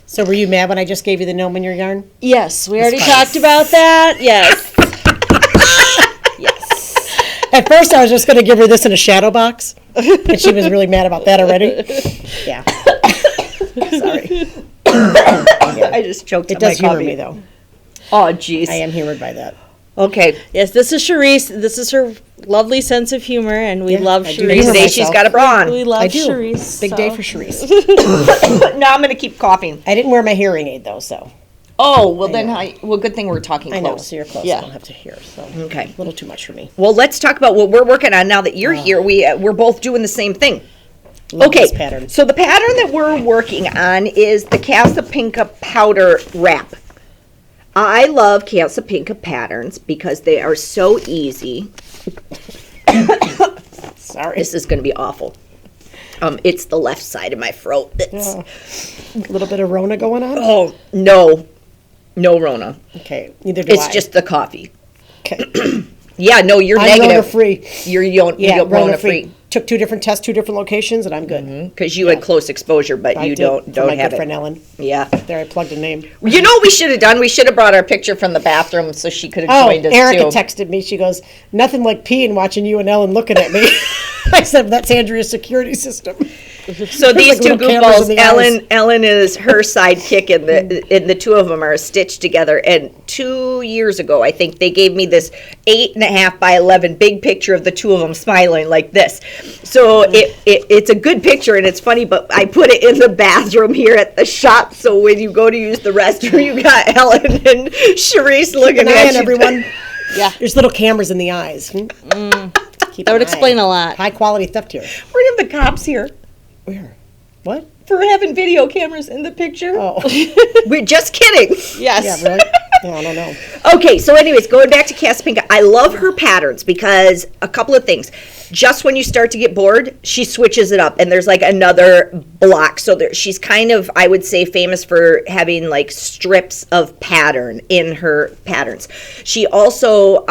Speaker 3: So were you mad when I just gave you the gnome in your yarn?
Speaker 2: Yes, we already
Speaker 3: fine.
Speaker 2: talked about that. Yes. Yes.
Speaker 3: At first, I was just going to give her this in a shadow box, and she was really mad about that already. Yeah. Sorry.
Speaker 1: I just choked
Speaker 3: It
Speaker 1: on my
Speaker 3: does humor
Speaker 1: coffee.
Speaker 3: me, though.
Speaker 1: Oh, jeez.
Speaker 3: I am humored by that.
Speaker 1: Okay.
Speaker 2: Yes, this is Charise. This is her lovely sense of humor, and we
Speaker 3: Yeah,
Speaker 2: love
Speaker 3: I do
Speaker 2: Charise.
Speaker 3: humor
Speaker 1: Today
Speaker 3: myself.
Speaker 1: she's got a bra on.
Speaker 2: We love
Speaker 3: I do.
Speaker 2: Charise.
Speaker 3: Big
Speaker 2: so.
Speaker 3: day for Charise.
Speaker 1: Now I'm going to keep coughing.
Speaker 3: I didn't wear my hearing aid, though, so.
Speaker 1: Oh, well then, well, good thing we're talking
Speaker 3: I know,
Speaker 1: close.
Speaker 3: so you're close.
Speaker 2: Yeah.
Speaker 3: I don't have to hear. So
Speaker 1: Okay.
Speaker 3: a little too much for me.
Speaker 1: Well, let's talk about what we're working on now that you're here. We're both doing the same thing.
Speaker 3: Love
Speaker 1: Okay,
Speaker 3: this pattern.
Speaker 1: so the pattern that we're working on is the Casapinka powder wrap. I love Casapinka patterns because they are so easy.
Speaker 3: Sorry.
Speaker 1: This is going to be awful. It's the left side of my throat. That's,
Speaker 3: A little bit of Rona going on?
Speaker 1: oh, no. No, Rona.
Speaker 3: Okay, neither do I.
Speaker 1: It's just the coffee.
Speaker 3: Okay.
Speaker 1: Yeah, no, you're
Speaker 3: I'm
Speaker 1: negative.
Speaker 3: Rona-free.
Speaker 1: You're
Speaker 3: Yeah,
Speaker 1: Rona
Speaker 3: Rona-free.
Speaker 1: free.
Speaker 3: Took 2 different tests, 2 different locations, and I'm good.
Speaker 1: Because you had close exposure, but
Speaker 3: I
Speaker 1: you
Speaker 3: did,
Speaker 1: don't
Speaker 3: for my
Speaker 1: have
Speaker 3: good friend
Speaker 1: it.
Speaker 3: Ellen.
Speaker 1: Yeah.
Speaker 3: There, I plugged a name.
Speaker 1: You know what we should have done? We should have brought our picture from the bathroom so she could have
Speaker 3: Oh,
Speaker 1: joined us
Speaker 3: Erica
Speaker 1: too.
Speaker 3: texted me. She goes, "Nothing like peeing watching you and Ellen looking at me." I said, "That's Andrea's security system."
Speaker 1: So these
Speaker 3: like
Speaker 1: two
Speaker 3: little cameras in
Speaker 1: goofballs,
Speaker 3: the
Speaker 1: Ellen is her sidekick, and the two of them are stitched together. And 2 years ago, I think they gave me this 8.5 by 11 big picture of the two of them smiling like this. So it's a good picture and it's funny, but I put it in the bathroom here at the shop. So when you go to use the restroom, you got Ellen and Charise looking
Speaker 3: An eye
Speaker 1: at
Speaker 3: on
Speaker 1: you.
Speaker 3: everyone.
Speaker 2: Yeah.
Speaker 3: There's little cameras in the eyes. Keep
Speaker 2: That would
Speaker 3: an
Speaker 2: explain
Speaker 3: eye.
Speaker 2: a lot.
Speaker 3: High quality theft here.
Speaker 1: We have the cops here
Speaker 3: Where? What?
Speaker 1: for having video cameras in the picture.
Speaker 3: Oh,
Speaker 1: We're just kidding.
Speaker 2: Yes.
Speaker 3: yeah, really? Yeah, I don't know.
Speaker 1: Okay, so anyways, going back to Casapinka, I love her patterns because a couple of things. Just when you start to get bored, she switches it up, and there's like another block. So she's kind of, I would say, famous for having like strips of pattern in her patterns. She also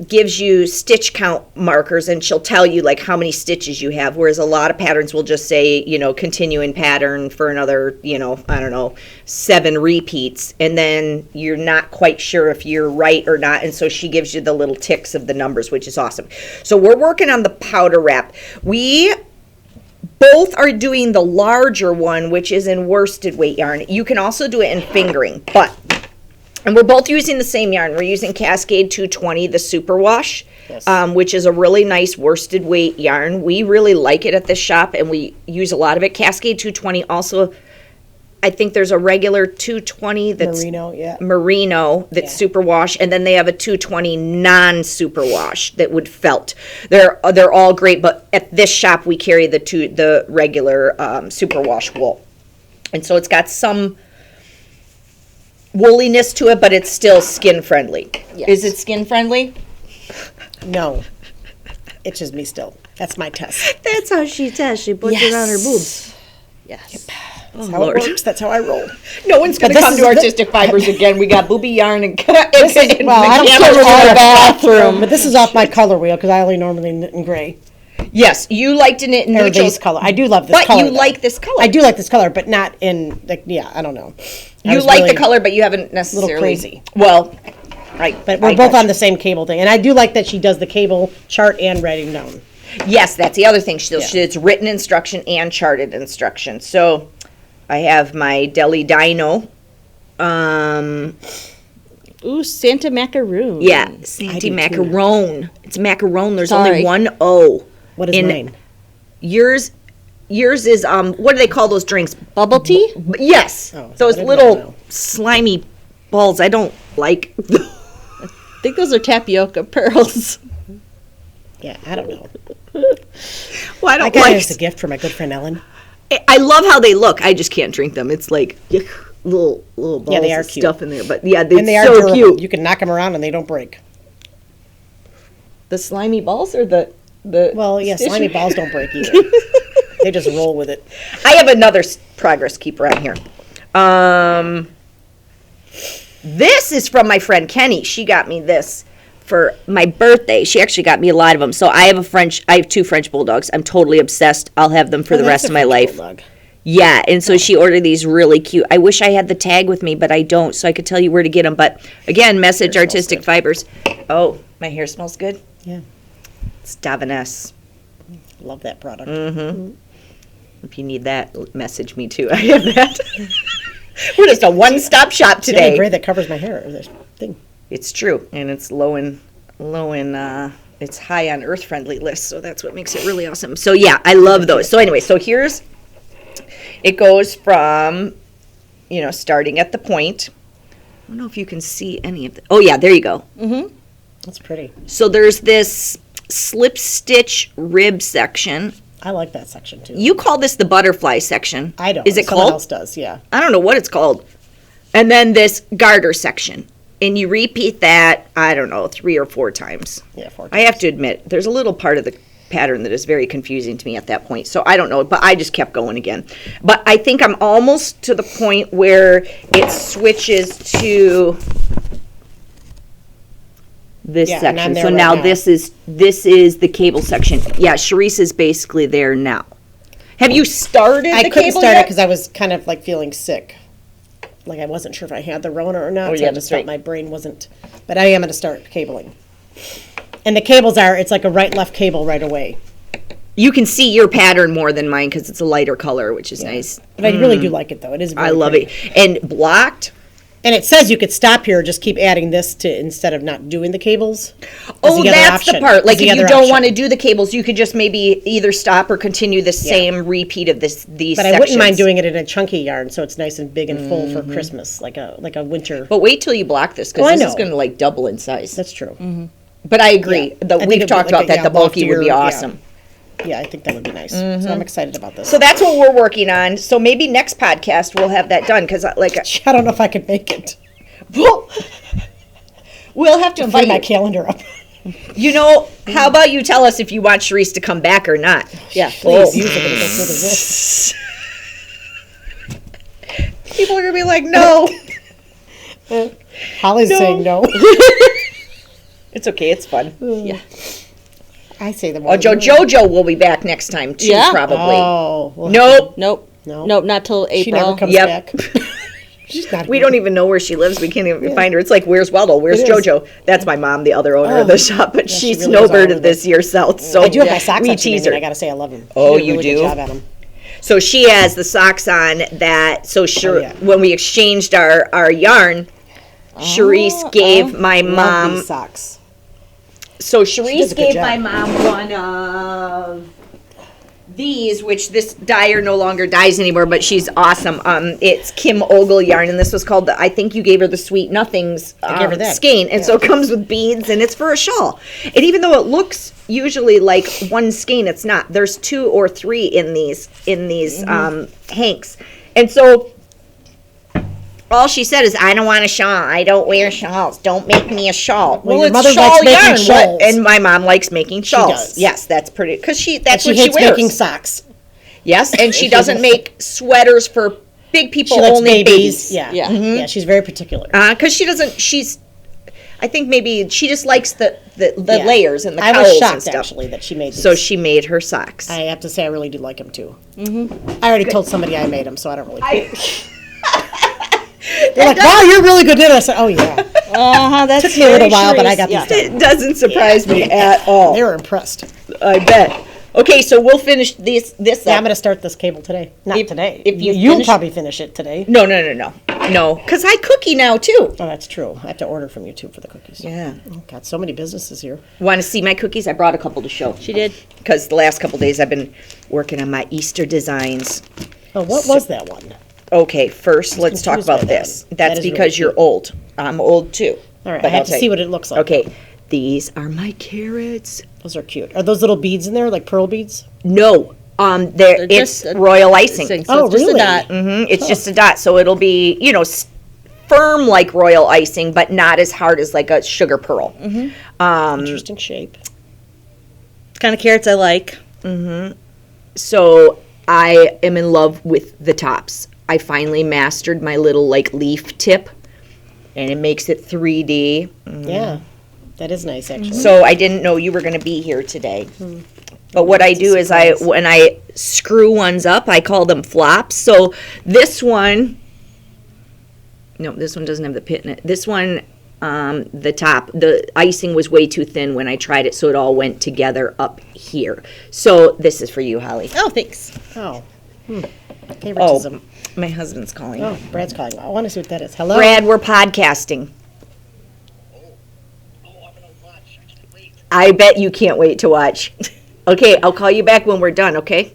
Speaker 1: gives you stitch count markers, and she'll tell you like how many stitches you have, whereas a lot of patterns will just say, continuing pattern for another, I don't know, 7 repeats, and then you're not quite sure if you're right or not, and so she gives you the little ticks of the numbers, which is awesome. So we're working on the powder wrap. We both are doing the larger one, which is in worsted weight yarn. You can also do it in fingering, and we're both using the same yarn. We're using Cascade 220, the superwash, which is a really nice worsted weight yarn. We really like it at this shop, and we use a lot of it. Cascade 220 also, I think there's a regular 220 that's
Speaker 3: Merino, yeah.
Speaker 1: merino that's
Speaker 3: Yeah.
Speaker 1: superwash, and then they have a 220 non-superwash that would felt. They're all great, but at this shop we carry the regular superwash wool, and so it's got some wooliness to it, but it's still skin friendly.
Speaker 2: Yes.
Speaker 1: Is it skin friendly?
Speaker 3: No. Itches me still. That's my test.
Speaker 1: That's how she says. She puts it on her boobs.
Speaker 2: Yes.
Speaker 3: That's how it works. That's how I roll.
Speaker 1: No one's going to
Speaker 3: this
Speaker 1: come
Speaker 3: is
Speaker 1: to
Speaker 3: the-
Speaker 1: Artistic Fibers again. We got booby yarn and
Speaker 3: Well, I don't care
Speaker 1: all
Speaker 3: where
Speaker 1: the bathroom.
Speaker 3: but this is off my color wheel because I only normally knit in gray.
Speaker 1: Yes, you liked to knit in
Speaker 3: Or
Speaker 1: neutral
Speaker 3: base color. I do love this
Speaker 1: but
Speaker 3: color.
Speaker 1: you
Speaker 3: though.
Speaker 1: like this color.
Speaker 3: I do like this color, but not in, like, yeah, I don't know. I
Speaker 1: You
Speaker 3: was
Speaker 1: like
Speaker 3: really-
Speaker 1: the color, but you haven't necessarily.
Speaker 3: crazy.
Speaker 1: Well, right.
Speaker 3: But we're both on the same cable thing. And I do like that she does the cable chart and writing down.
Speaker 1: Yes, that's the other thing.
Speaker 3: Yeah.
Speaker 1: It's written instruction and charted instruction. So I have my Deli Dino.
Speaker 2: Ooh, Santa Macaroon.
Speaker 1: Yeah,
Speaker 3: I
Speaker 1: Santi
Speaker 3: do too.
Speaker 1: Macaron. It's macaron. There's
Speaker 2: Sorry.
Speaker 1: only one O.
Speaker 3: What is
Speaker 1: In-
Speaker 3: mine?
Speaker 1: Yours is what do they call those drinks?
Speaker 2: Bubble tea?
Speaker 1: Yes,
Speaker 3: Oh,
Speaker 1: those
Speaker 3: I didn't
Speaker 1: little
Speaker 3: know.
Speaker 1: slimy balls. I don't like.
Speaker 2: I think those are tapioca pearls.
Speaker 3: Yeah, I don't know.
Speaker 1: Well, I
Speaker 3: I
Speaker 1: don't
Speaker 3: got it
Speaker 1: like.
Speaker 3: as a gift for my good friend Ellen.
Speaker 1: I love how they look. I just can't drink them. It's like yuck, little balls
Speaker 3: they are
Speaker 1: of
Speaker 3: cute.
Speaker 1: stuff in there. But yeah,
Speaker 3: And they
Speaker 1: they're
Speaker 3: are
Speaker 1: so
Speaker 3: durable.
Speaker 1: cute.
Speaker 3: You can knock them around and they don't break.
Speaker 1: The slimy balls or the
Speaker 3: Well, yeah,
Speaker 1: stitch-
Speaker 3: slimy balls don't break either. They just roll with it.
Speaker 1: I have another progress keeper on here. This is from my friend Kenny. She got me this for my birthday. She actually got me a lot of them. So I have 2 French bulldogs. I'm totally obsessed. I'll have them for the rest of my life. Yeah, and so she ordered these really cute. I wish I had the tag with me, but I don't, so I could tell you where to get them. But again, message
Speaker 3: Hair smells
Speaker 1: Artistic
Speaker 3: good.
Speaker 1: Fibers. Oh, my hair smells good?
Speaker 3: Yeah,
Speaker 1: It's Davines.
Speaker 3: love that product.
Speaker 1: If you need that, message me too. I have that. We're just a one-stop shop
Speaker 3: It's the only
Speaker 1: today.
Speaker 3: braid that covers my hair. This thing.
Speaker 1: It's true, and it's it's high on earth-friendly lists, so that's what makes it really awesome. So yeah, I love those. So anyway, it goes from, starting at the point. I don't know if you can see any of the, oh yeah, there you go.
Speaker 3: That's pretty.
Speaker 1: So there's this slip stitch rib section.
Speaker 3: I like that section too.
Speaker 1: You call this the butterfly section.
Speaker 3: I don't.
Speaker 1: Is it
Speaker 3: Someone
Speaker 1: called?
Speaker 3: else does, yeah.
Speaker 1: I don't know what it's called. And then this garter section. And you repeat that, I don't know, 3 or 4 times.
Speaker 3: Yeah, 4
Speaker 1: I have to admit, there's a little part of the pattern that is very confusing to me at that point. So I don't know, but I just kept going again. But I think I'm almost to the point where it switches to this
Speaker 3: Yeah, and I'm
Speaker 1: section.
Speaker 3: there
Speaker 1: So
Speaker 3: right
Speaker 1: now
Speaker 3: now.
Speaker 1: this is the cable section. Yeah, Charise is basically there now. Have you started
Speaker 3: I
Speaker 1: the
Speaker 3: couldn't
Speaker 1: cable
Speaker 3: start it
Speaker 1: yet?
Speaker 3: because I was kind of like feeling sick. Like I wasn't sure if I had the Rona or not.
Speaker 1: Oh,
Speaker 3: so
Speaker 1: yeah,
Speaker 3: I just
Speaker 1: that's right.
Speaker 3: felt my brain wasn't. But I am going to start cabling. And the cables it's like a right-left cable right away.
Speaker 1: You can see your pattern more than mine because it's a lighter color, which is nice.
Speaker 3: But I really do like it though. It is.
Speaker 1: I
Speaker 3: Really
Speaker 1: love
Speaker 3: pretty.
Speaker 1: it. And blocked.
Speaker 3: And it says you could stop here, just keep adding this to instead of not doing the cables.
Speaker 1: Oh,
Speaker 3: the other
Speaker 1: that's the
Speaker 3: option.
Speaker 1: part. Like
Speaker 3: Is the
Speaker 1: if you
Speaker 3: other
Speaker 1: don't
Speaker 3: option.
Speaker 1: want to do the cables, you could just maybe either stop or continue the same repeat of these
Speaker 3: But I
Speaker 1: sections.
Speaker 3: wouldn't mind doing it in a chunky yarn, so it's nice and big and full for Christmas, like a winter.
Speaker 1: But wait till you block this because
Speaker 3: Oh, I
Speaker 1: this is
Speaker 3: know.
Speaker 1: going to like double in size.
Speaker 3: That's true.
Speaker 1: But I agree.
Speaker 3: Yeah. I think
Speaker 1: We've
Speaker 3: it'd be
Speaker 1: talked
Speaker 3: like
Speaker 1: about that. The bulky would be awesome.
Speaker 3: Yeah, I think that would be nice. So I'm excited about this.
Speaker 1: So that's what we're working on. So maybe next podcast we'll have that done because
Speaker 3: I don't know if I could make it.
Speaker 1: we'll have to
Speaker 3: Invite
Speaker 1: invite
Speaker 3: my
Speaker 1: you.
Speaker 3: calendar up.
Speaker 1: How about you tell us if you want Charise to come back or not?
Speaker 2: Yeah.
Speaker 3: Please, use it when it goes through this.
Speaker 1: People are going to be like, no.
Speaker 3: Holly's saying no.
Speaker 1: It's okay. It's fun.
Speaker 2: Yeah.
Speaker 3: I say the
Speaker 1: Oh, JoJo will be back next time too,
Speaker 2: Yeah?
Speaker 1: probably.
Speaker 3: Oh, well,
Speaker 1: Nope.
Speaker 2: Nope.
Speaker 3: No.
Speaker 2: Nope, not till April.
Speaker 3: she never comes
Speaker 1: Yep.
Speaker 3: back. She's not.
Speaker 1: We
Speaker 3: here.
Speaker 1: don't even know where she lives. We can't even find her. It's like, where's Waldo? Where's
Speaker 3: It is.
Speaker 1: JoJo? That's my mom, the other owner of the shop, but
Speaker 3: she
Speaker 1: she
Speaker 3: really is all over
Speaker 1: snowbirded this year south. So
Speaker 3: I do have my socks
Speaker 1: we
Speaker 3: on today,
Speaker 1: tease
Speaker 3: and
Speaker 1: her.
Speaker 3: I gotta say I love them.
Speaker 1: Oh,
Speaker 3: She did a
Speaker 1: you
Speaker 3: really
Speaker 1: do?
Speaker 3: Good job at them.
Speaker 1: So she has the socks on that. So sure,
Speaker 3: yeah.
Speaker 1: when we exchanged our yarn, Charise gave my
Speaker 3: Love
Speaker 1: mom.
Speaker 3: these socks.
Speaker 1: So
Speaker 3: does
Speaker 1: Charise
Speaker 3: a good
Speaker 1: gave
Speaker 3: job.
Speaker 1: my mom one of these, which this dyer no longer dyes anymore, but she's awesome. It's Kim Ogle yarn, and this was called I think you gave her the Sweet Nothings
Speaker 3: gave her that.
Speaker 1: skein, and so it comes with beads, and it's for a shawl. And even though it looks usually like one skein, it's not. There's 2 or 3 in these hanks, and so. All she said is, I don't want a shawl. I don't wear shawls. Don't make me a shawl.
Speaker 3: Well, your
Speaker 1: it's
Speaker 3: mother
Speaker 1: shawl
Speaker 3: likes making
Speaker 1: yarn.
Speaker 3: shawls.
Speaker 1: And my mom likes making shawls.
Speaker 3: does.
Speaker 1: Yes, that's pretty. Because that's
Speaker 3: And she
Speaker 1: what
Speaker 3: hates
Speaker 1: she wears.
Speaker 3: making socks.
Speaker 1: Yes, and she doesn't make sweaters for big people,
Speaker 3: She likes
Speaker 1: only
Speaker 3: babies.
Speaker 1: babies.
Speaker 3: Yeah.
Speaker 2: Yeah.
Speaker 3: Yeah. She's very particular.
Speaker 1: Because she doesn't, I think maybe she just likes the
Speaker 3: Yeah.
Speaker 1: layers and the
Speaker 3: I
Speaker 1: cowls
Speaker 3: was
Speaker 1: and
Speaker 3: shocked
Speaker 1: stuff.
Speaker 3: actually that she made these.
Speaker 1: So she made her socks.
Speaker 3: I have to say I really do like them too. I already told somebody I made them, so I don't really care. They're like, wow, you're really good at it. I said, oh yeah.
Speaker 2: That's
Speaker 3: Took me a little
Speaker 2: very
Speaker 3: while, but I
Speaker 2: Charise,
Speaker 3: got
Speaker 2: yeah.
Speaker 3: these done.
Speaker 1: It doesn't surprise me at all.
Speaker 3: They were impressed.
Speaker 1: I bet. Okay, so we'll finish this
Speaker 3: Yeah,
Speaker 1: up.
Speaker 3: I'm going to start this cable today. Not today.
Speaker 1: if you
Speaker 3: You'll
Speaker 1: finish-
Speaker 3: probably finish it today.
Speaker 1: No, because I cookie now too.
Speaker 3: Oh, that's true. I have to order from you too for the cookies.
Speaker 1: Yeah.
Speaker 3: Oh, got so many businesses here.
Speaker 1: Want to see my cookies? I brought a couple to show.
Speaker 2: She did.
Speaker 1: Because the last couple days I've been working on my Easter designs.
Speaker 3: Oh, what was that one?
Speaker 1: Okay, first let's talk
Speaker 3: confused by
Speaker 1: about
Speaker 3: that
Speaker 1: this.
Speaker 3: one.
Speaker 1: That's
Speaker 3: That is really
Speaker 1: because you're
Speaker 3: cute.
Speaker 1: old. I'm old too.
Speaker 3: All right,
Speaker 1: But
Speaker 3: I have
Speaker 1: I'll
Speaker 3: to
Speaker 1: tell
Speaker 3: see
Speaker 1: you.
Speaker 3: what it looks like.
Speaker 1: Okay, these are my carrots.
Speaker 3: Those are cute. Are those little beads in there, like pearl beads?
Speaker 1: No, It's royal icing.
Speaker 2: So it's just
Speaker 3: really?
Speaker 2: a dot.
Speaker 1: It's just a dot, so it'll be, firm like royal icing, but not as hard as like a sugar pearl.
Speaker 3: Interesting shape.
Speaker 2: Kind of carrots I like.
Speaker 1: So I am in love with the tops. I finally mastered my little like leaf tip, and it makes it 3D.
Speaker 3: Yeah, that is nice actually.
Speaker 1: So I didn't know you were going to be here today. But what I do is when I screw ones up, I call them flops. So this one, no, this one doesn't have the pit in it. This one, the icing was way too thin when I tried it, so it all went together up here. So this is for you, Holly.
Speaker 2: Oh, thanks.
Speaker 3: Oh. Favoritism.
Speaker 1: My husband's calling.
Speaker 3: Oh, Brad's calling. I want to see what that is. Hello?
Speaker 1: Brad, we're podcasting. I bet you can't wait to watch. Okay, I'll call you back when we're done, okay?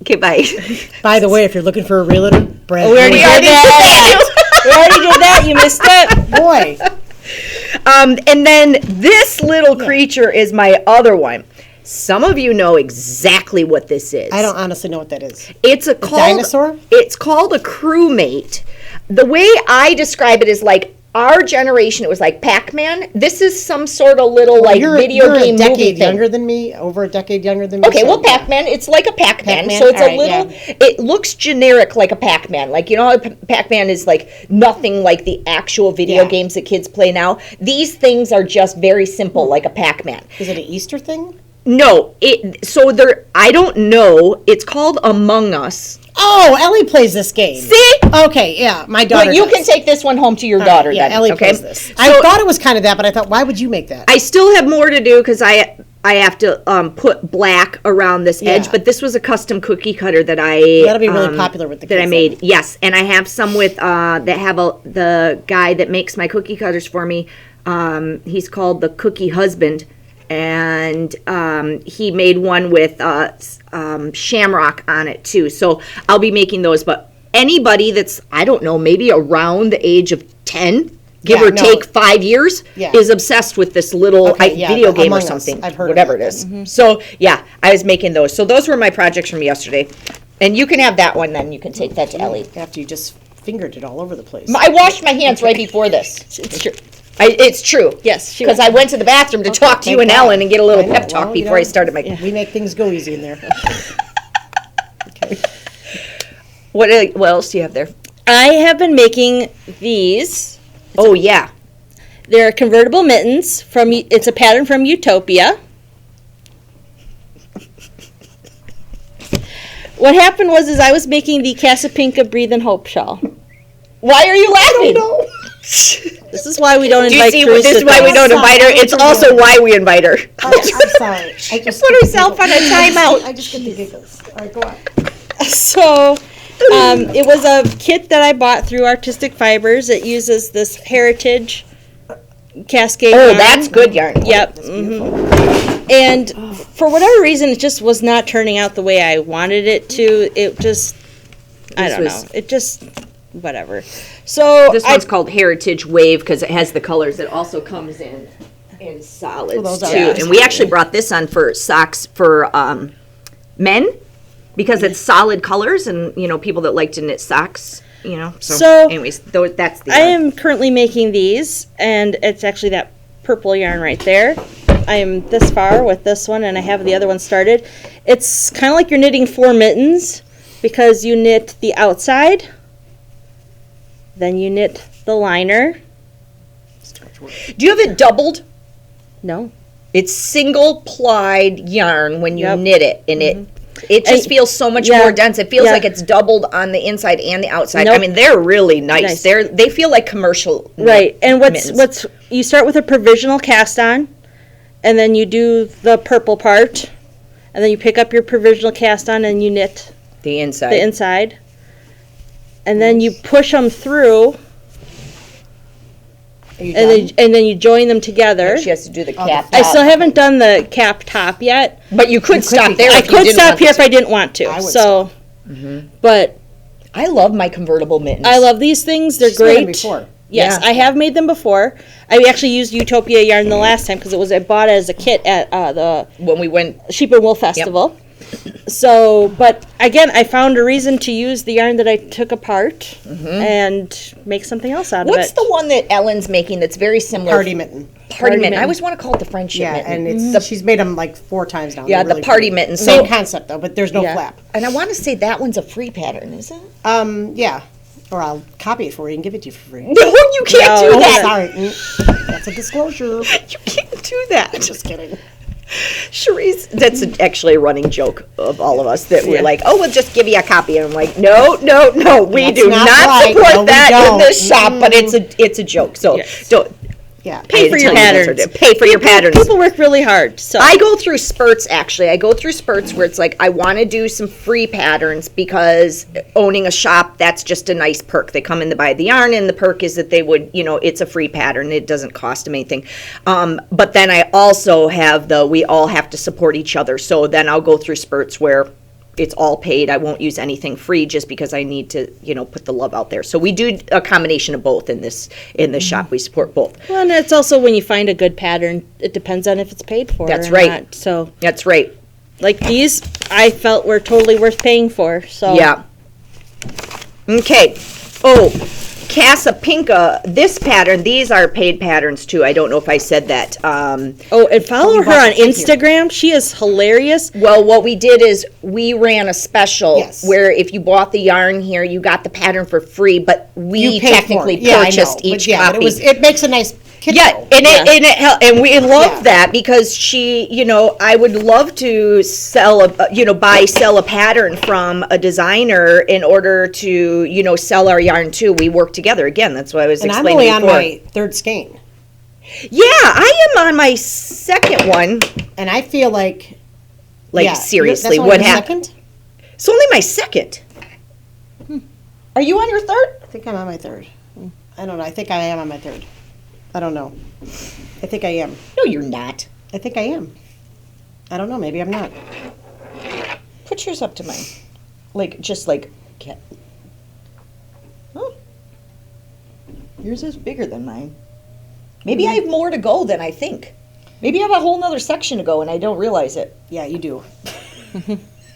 Speaker 1: Okay, bye.
Speaker 3: By the way, if you're looking for a realtor, Brad.
Speaker 1: We already did that.
Speaker 2: We already did that. You missed it.
Speaker 3: Boy.
Speaker 1: And then this little creature is my other one. Some of you know exactly what this is.
Speaker 3: I don't honestly know what that is.
Speaker 1: It's a
Speaker 3: dinosaur?
Speaker 1: It's called a crewmate. The way I describe it is like our generation, it was like Pac-Man. This is some sort of little video game
Speaker 3: a decade
Speaker 1: movie thing.
Speaker 3: younger than me, over a decade younger than me.
Speaker 1: Okay,
Speaker 3: so,
Speaker 1: well, Pac-Man, it's like a Pac-Man.
Speaker 3: Pac-Man?
Speaker 1: So it's
Speaker 3: All
Speaker 1: a
Speaker 3: right,
Speaker 1: little, it looks generic like a Pac-Man. Like, you know how Pac-Man is like nothing like the actual video games that kids play now? These things are just very simple, like a Pac-Man.
Speaker 3: Is it an Easter thing?
Speaker 1: No, I don't know. It's called Among Us.
Speaker 3: Oh, Ellie plays this game.
Speaker 1: See?
Speaker 3: Okay, yeah, my daughter
Speaker 1: But you
Speaker 3: does.
Speaker 1: can take this one home to your daughter
Speaker 3: Yeah,
Speaker 1: then.
Speaker 3: Ellie
Speaker 1: okay?
Speaker 3: plays this.
Speaker 1: So
Speaker 3: I thought it was kind of that, but I thought, why would you make that?
Speaker 1: I still have more to do because I have to put black around this edge, but this was a custom cookie cutter that
Speaker 3: That'll be really popular with the kids.
Speaker 1: that I made. Yes, and I have some with that have the guy that makes my cookie cutters for me. He's called the Cookie Husband, and he made one with shamrock on it too. So I'll be making those. But anybody that's, I don't know, maybe around the age of 10, give or take 5 years, is obsessed with this little video game or something.
Speaker 3: I've heard
Speaker 1: whatever it is. So yeah, I was making those. So those were my projects from yesterday. And you can have that one then. You can take that to Ellie.
Speaker 3: After you just fingered it all over the place.
Speaker 1: I washed my hands right before this.
Speaker 2: It's true.
Speaker 1: It's true.
Speaker 2: Yes,
Speaker 1: Because I went to the bathroom to talk to you and Ellen and get a little
Speaker 3: I know.
Speaker 1: pep talk
Speaker 3: Well, you
Speaker 1: before I
Speaker 3: know,
Speaker 1: started my...
Speaker 3: We make things go easy in there. Okay.
Speaker 1: What else do you have there?
Speaker 2: I have been making these.
Speaker 1: Oh, yeah.
Speaker 2: They're convertible mittens from. It's a pattern from Utopia. What happened was I was making the Casapinka Breathe and Hope shawl.
Speaker 1: Why are you laughing?
Speaker 3: No.
Speaker 2: This is why we don't
Speaker 1: Do you
Speaker 2: invite
Speaker 1: see,
Speaker 2: Charise
Speaker 1: this is
Speaker 2: to
Speaker 1: why we
Speaker 2: this.
Speaker 1: don't invite her. It's also why we invite her.
Speaker 3: I'm sorry. I just
Speaker 1: Put herself on a timeout.
Speaker 3: I just get the giggles. All right, go on.
Speaker 2: So, it was a kit that I bought through Artistic Fibers. It uses this heritage cascade
Speaker 1: Oh,
Speaker 2: yarn.
Speaker 1: that's good yarn.
Speaker 2: Yep. And for whatever reason, it just was not turning out the way I wanted it to. It just, I don't know. It just, whatever. So
Speaker 1: This one's called Heritage Wave because it has the colors. It also comes in solids
Speaker 3: those
Speaker 1: too.
Speaker 3: are nice.
Speaker 1: And we actually brought this on for socks for men because it's solid colors and, people that like to knit socks, So anyways, that's the
Speaker 2: I am currently making these, and it's actually that purple yarn right there. I am this far with this one, and I have the other one started. It's kind of like you're knitting 4 mittens because you knit the outside, then you knit the liner.
Speaker 1: Do you have it doubled?
Speaker 2: No.
Speaker 1: It's single plied yarn when you
Speaker 2: Yep.
Speaker 1: knit it, and it just feels so much
Speaker 2: yeah,
Speaker 1: more dense. It feels
Speaker 2: yeah.
Speaker 1: like it's doubled on the inside and the outside.
Speaker 2: Nope.
Speaker 1: I mean, they're really nice.
Speaker 2: Nice.
Speaker 1: They feel like commercial.
Speaker 2: Right, and
Speaker 1: mittens.
Speaker 2: what's you start with a provisional cast on, and then you do the purple part, and then you pick up your provisional cast on and you knit
Speaker 1: the inside.
Speaker 2: the inside, and then you push them through,
Speaker 3: Are you
Speaker 2: and
Speaker 3: done?
Speaker 2: then you join them together.
Speaker 1: She has to do the cap.
Speaker 2: I
Speaker 1: top.
Speaker 2: still haven't done the cap top yet.
Speaker 1: But you could stop there.
Speaker 2: I
Speaker 1: if you
Speaker 2: could
Speaker 1: didn't
Speaker 2: stop
Speaker 1: want
Speaker 2: here
Speaker 1: to.
Speaker 2: if I didn't want to.
Speaker 3: I would
Speaker 2: So, but
Speaker 1: I love my convertible mittens.
Speaker 2: I love these things. They're
Speaker 3: She's made them
Speaker 2: great.
Speaker 3: before.
Speaker 2: Yes,
Speaker 1: Yeah.
Speaker 2: I have made them before. I actually used Utopia yarn the last time because I bought it as a kit at the
Speaker 1: when we went.
Speaker 2: Sheep and Wool Festival. So, but again, I found a reason to use the yarn that I took apart and make something else out of it.
Speaker 1: What's the one that Ellen's making that's very similar?
Speaker 3: Party mitten.
Speaker 1: Party mitten. I always want to call it the friendship
Speaker 3: Yeah,
Speaker 1: mitten.
Speaker 3: and she's made them like 4 times now.
Speaker 1: Yeah,
Speaker 3: They're
Speaker 1: the party
Speaker 3: pretty.
Speaker 1: mitten.
Speaker 3: Same
Speaker 1: So,
Speaker 3: concept though, but there's no
Speaker 2: Yeah.
Speaker 3: flap.
Speaker 1: and I want to say that one's a free pattern, is it?
Speaker 3: Yeah. Or I'll copy it for you and give it to you for free.
Speaker 1: No, you can't
Speaker 2: No.
Speaker 1: do
Speaker 3: Oh,
Speaker 1: that.
Speaker 3: sorry. That's a disclosure.
Speaker 1: You can't do that.
Speaker 3: Just kidding.
Speaker 1: Charise, that's actually a running joke of all of us that we're like, oh, we'll just give you a copy. And I'm like, no, we
Speaker 3: That's
Speaker 1: do
Speaker 3: not
Speaker 1: not
Speaker 3: right.
Speaker 1: support
Speaker 3: No, we
Speaker 1: that in
Speaker 3: don't.
Speaker 1: this shop, but it's a joke. So
Speaker 2: Yes.
Speaker 1: don't
Speaker 3: Yeah.
Speaker 2: Pay for your patterns.
Speaker 1: Pay for your patterns.
Speaker 2: People work really hard. So
Speaker 1: I go through spurts, actually. I go through spurts where it's like, I want to do some free patterns because owning a shop, that's just a nice perk. They come in to buy the yarn, and the perk is that they would, it's a free pattern. It doesn't cost them anything. But then I also have we all have to support each other. So then I'll go through spurts where it's all paid. I won't use anything free just because I need to, put the love out there. So we do a combination of both in this shop. We support both.
Speaker 2: well, and it's also when you find a good pattern, it depends on if it's paid for.
Speaker 1: That's
Speaker 2: or
Speaker 1: right.
Speaker 2: not. So
Speaker 1: That's right.
Speaker 2: like these, I felt were totally worth paying for. So
Speaker 1: Yeah. Okay. Oh, Casa Pinka, this pattern, these are paid patterns too. I don't know if I said that.
Speaker 2: Oh, and follow her on Instagram. She is hilarious.
Speaker 1: Well, what we did is we ran a special
Speaker 3: Yes.
Speaker 1: where if you bought the yarn here, you got the pattern for free, but we
Speaker 3: You paid for
Speaker 1: technically
Speaker 3: it. Yeah, I know.
Speaker 1: purchased
Speaker 3: But
Speaker 1: each
Speaker 3: yeah, but
Speaker 1: copy.
Speaker 3: it makes a nice kit.
Speaker 1: Yeah,
Speaker 3: though.
Speaker 1: and we love
Speaker 3: Yeah.
Speaker 1: that because she, I would love to sell a pattern from a designer in order to, sell our yarn too. We work together. Again, that's what I was
Speaker 3: And I'm
Speaker 1: explaining
Speaker 3: only on
Speaker 1: before.
Speaker 3: my 3rd skein.
Speaker 1: Yeah, I am on my second one.
Speaker 3: And I feel like
Speaker 1: Like,
Speaker 3: yeah,
Speaker 1: seriously,
Speaker 3: that's only
Speaker 1: what
Speaker 3: your
Speaker 1: happened?
Speaker 3: second?
Speaker 1: It's only my second. Are you on your third?
Speaker 3: I think I'm on my 3rd. I don't know. I think I am on my 3rd. I don't know. I think I am.
Speaker 1: No, you're not.
Speaker 3: I think I am. I don't know. Maybe I'm not.
Speaker 1: Put yours up to mine. Okay. Oh. Yours is bigger than mine. Maybe I have more to go than I think. Maybe I have a whole nother section to go and I don't realize it.
Speaker 3: Yeah, you do.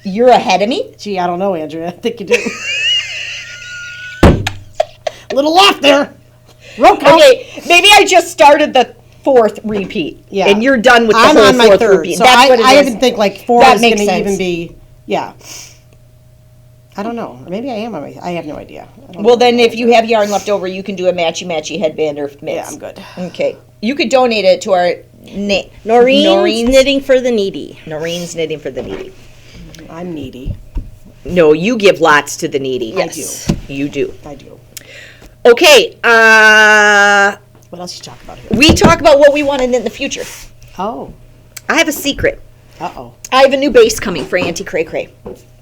Speaker 1: You're ahead of me?
Speaker 3: Gee, I don't know, Andrea. I think you do. A little off there. Roll call.
Speaker 1: Okay, maybe I just started the 4th repeat.
Speaker 3: Yeah.
Speaker 1: And you're done with the
Speaker 3: I'm
Speaker 1: whole
Speaker 3: on my
Speaker 1: 4th
Speaker 3: 3rd.
Speaker 1: repeat.
Speaker 3: So
Speaker 1: That's what it
Speaker 3: I
Speaker 1: is.
Speaker 3: even think like 4
Speaker 1: That
Speaker 3: is going
Speaker 1: makes
Speaker 3: to
Speaker 1: sense.
Speaker 3: even be, yeah. I don't know. Or maybe I am on my, I have no idea. I don't
Speaker 1: Well,
Speaker 3: know.
Speaker 1: then if you have yarn left over, you can do a matchy headband or mitts.
Speaker 3: Yeah, I'm good.
Speaker 1: Okay. You could donate it to our
Speaker 2: Noreen's Knitting for the Needy.
Speaker 1: Noreen's Knitting for the Needy.
Speaker 3: I'm needy.
Speaker 1: No, you give lots to the needy.
Speaker 2: Yes.
Speaker 1: You do.
Speaker 3: I do.
Speaker 1: Okay,
Speaker 3: What else you talk about here?
Speaker 1: we talk about what we want to knit in the future.
Speaker 3: Oh.
Speaker 1: I have a secret.
Speaker 3: Uh-oh.
Speaker 1: I have a new base coming for Auntie Cray Cray.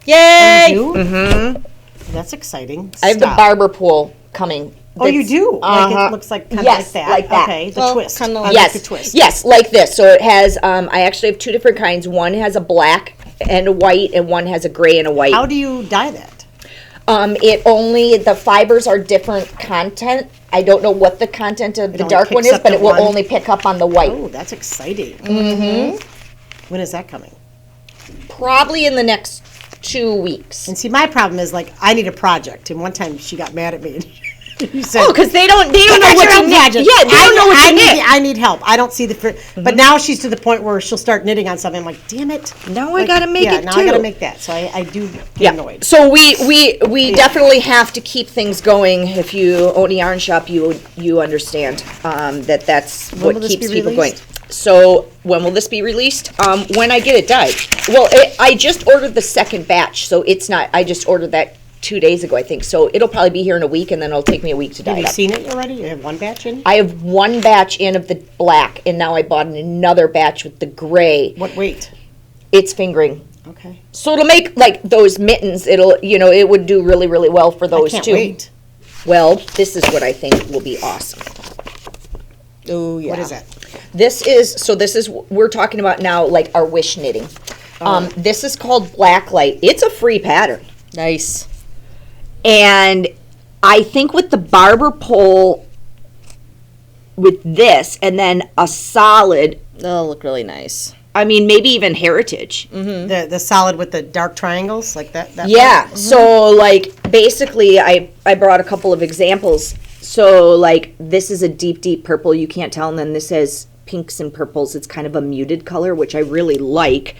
Speaker 2: Yay!
Speaker 3: You? Mm-hmm. That's exciting.
Speaker 1: I have the
Speaker 3: Stop.
Speaker 1: barber pole coming.
Speaker 3: Oh, you
Speaker 1: That's-
Speaker 3: do? Like
Speaker 1: Uh-huh.
Speaker 3: it looks like kind of
Speaker 1: Yes,
Speaker 3: like that.
Speaker 1: like that.
Speaker 3: Okay, the
Speaker 2: Well,
Speaker 3: twist.
Speaker 2: kinda
Speaker 3: I
Speaker 2: like-
Speaker 1: Yes,
Speaker 3: the twist.
Speaker 1: yes, like this. So it has, I actually have 2 different kinds. One has a black and a white, and one has a gray and a white.
Speaker 3: How do you dye that?
Speaker 1: The fibers are different content. I don't know what the content of the
Speaker 3: only
Speaker 1: dark one
Speaker 3: picks
Speaker 1: is,
Speaker 3: up
Speaker 1: but
Speaker 3: the
Speaker 1: it will
Speaker 3: one?
Speaker 1: only pick up on the white.
Speaker 3: Oh, that's exciting. Mm-hmm. When is that coming?
Speaker 1: Probably in the next 2 weeks.
Speaker 3: And see, my problem is like I need a project. And one time she got mad at me. You said,
Speaker 1: Oh, because they don't know
Speaker 3: "That's
Speaker 1: what
Speaker 3: your
Speaker 1: to
Speaker 3: own
Speaker 1: knit.
Speaker 3: project."
Speaker 1: Yeah, they don't know what to knit.
Speaker 3: I need help. I don't see the. But now she's to the point where she'll start knitting on something. I'm like, damn it.
Speaker 1: Now I gotta make it
Speaker 3: now
Speaker 1: too.
Speaker 3: I gotta make that. So I do get
Speaker 1: Yeah.
Speaker 3: annoyed.
Speaker 1: So we definitely have to keep things going. If you own a yarn shop, you understand that's
Speaker 3: will
Speaker 1: what
Speaker 3: this
Speaker 1: keeps
Speaker 3: be
Speaker 1: people going.
Speaker 3: released?
Speaker 1: So when will this be released? When I get it dyed. Well, I just ordered the second batch, so it's not. I just ordered that 2 days ago, I think. So it'll probably be here in a week, and then it'll take me a week to dye
Speaker 3: Have
Speaker 1: it
Speaker 3: you
Speaker 1: up.
Speaker 3: seen it already? You have one batch in?
Speaker 1: I have one batch in of the black, and now I bought another batch with the gray.
Speaker 3: What weight?
Speaker 1: It's fingering.
Speaker 3: Okay.
Speaker 1: So it'll make like those mittens. It would do really, really well for those
Speaker 3: I can't
Speaker 1: too.
Speaker 3: wait.
Speaker 1: Well, this is what I think will be awesome.
Speaker 2: Oh, yeah.
Speaker 3: What is that?
Speaker 1: This is we're talking about now, like our wish knitting. This is called Blacklight. It's a free pattern,
Speaker 2: Nice.
Speaker 1: and I think with the barber pole, with this, and then a solid.
Speaker 2: That'll look really nice.
Speaker 1: I mean, maybe even heritage.
Speaker 3: The solid with the dark triangles, like that.
Speaker 1: Yeah. So like basically, I brought a couple of examples. So like this is a deep, deep purple. You can't tell, and then this has pinks and purples. It's kind of a muted color, which I really like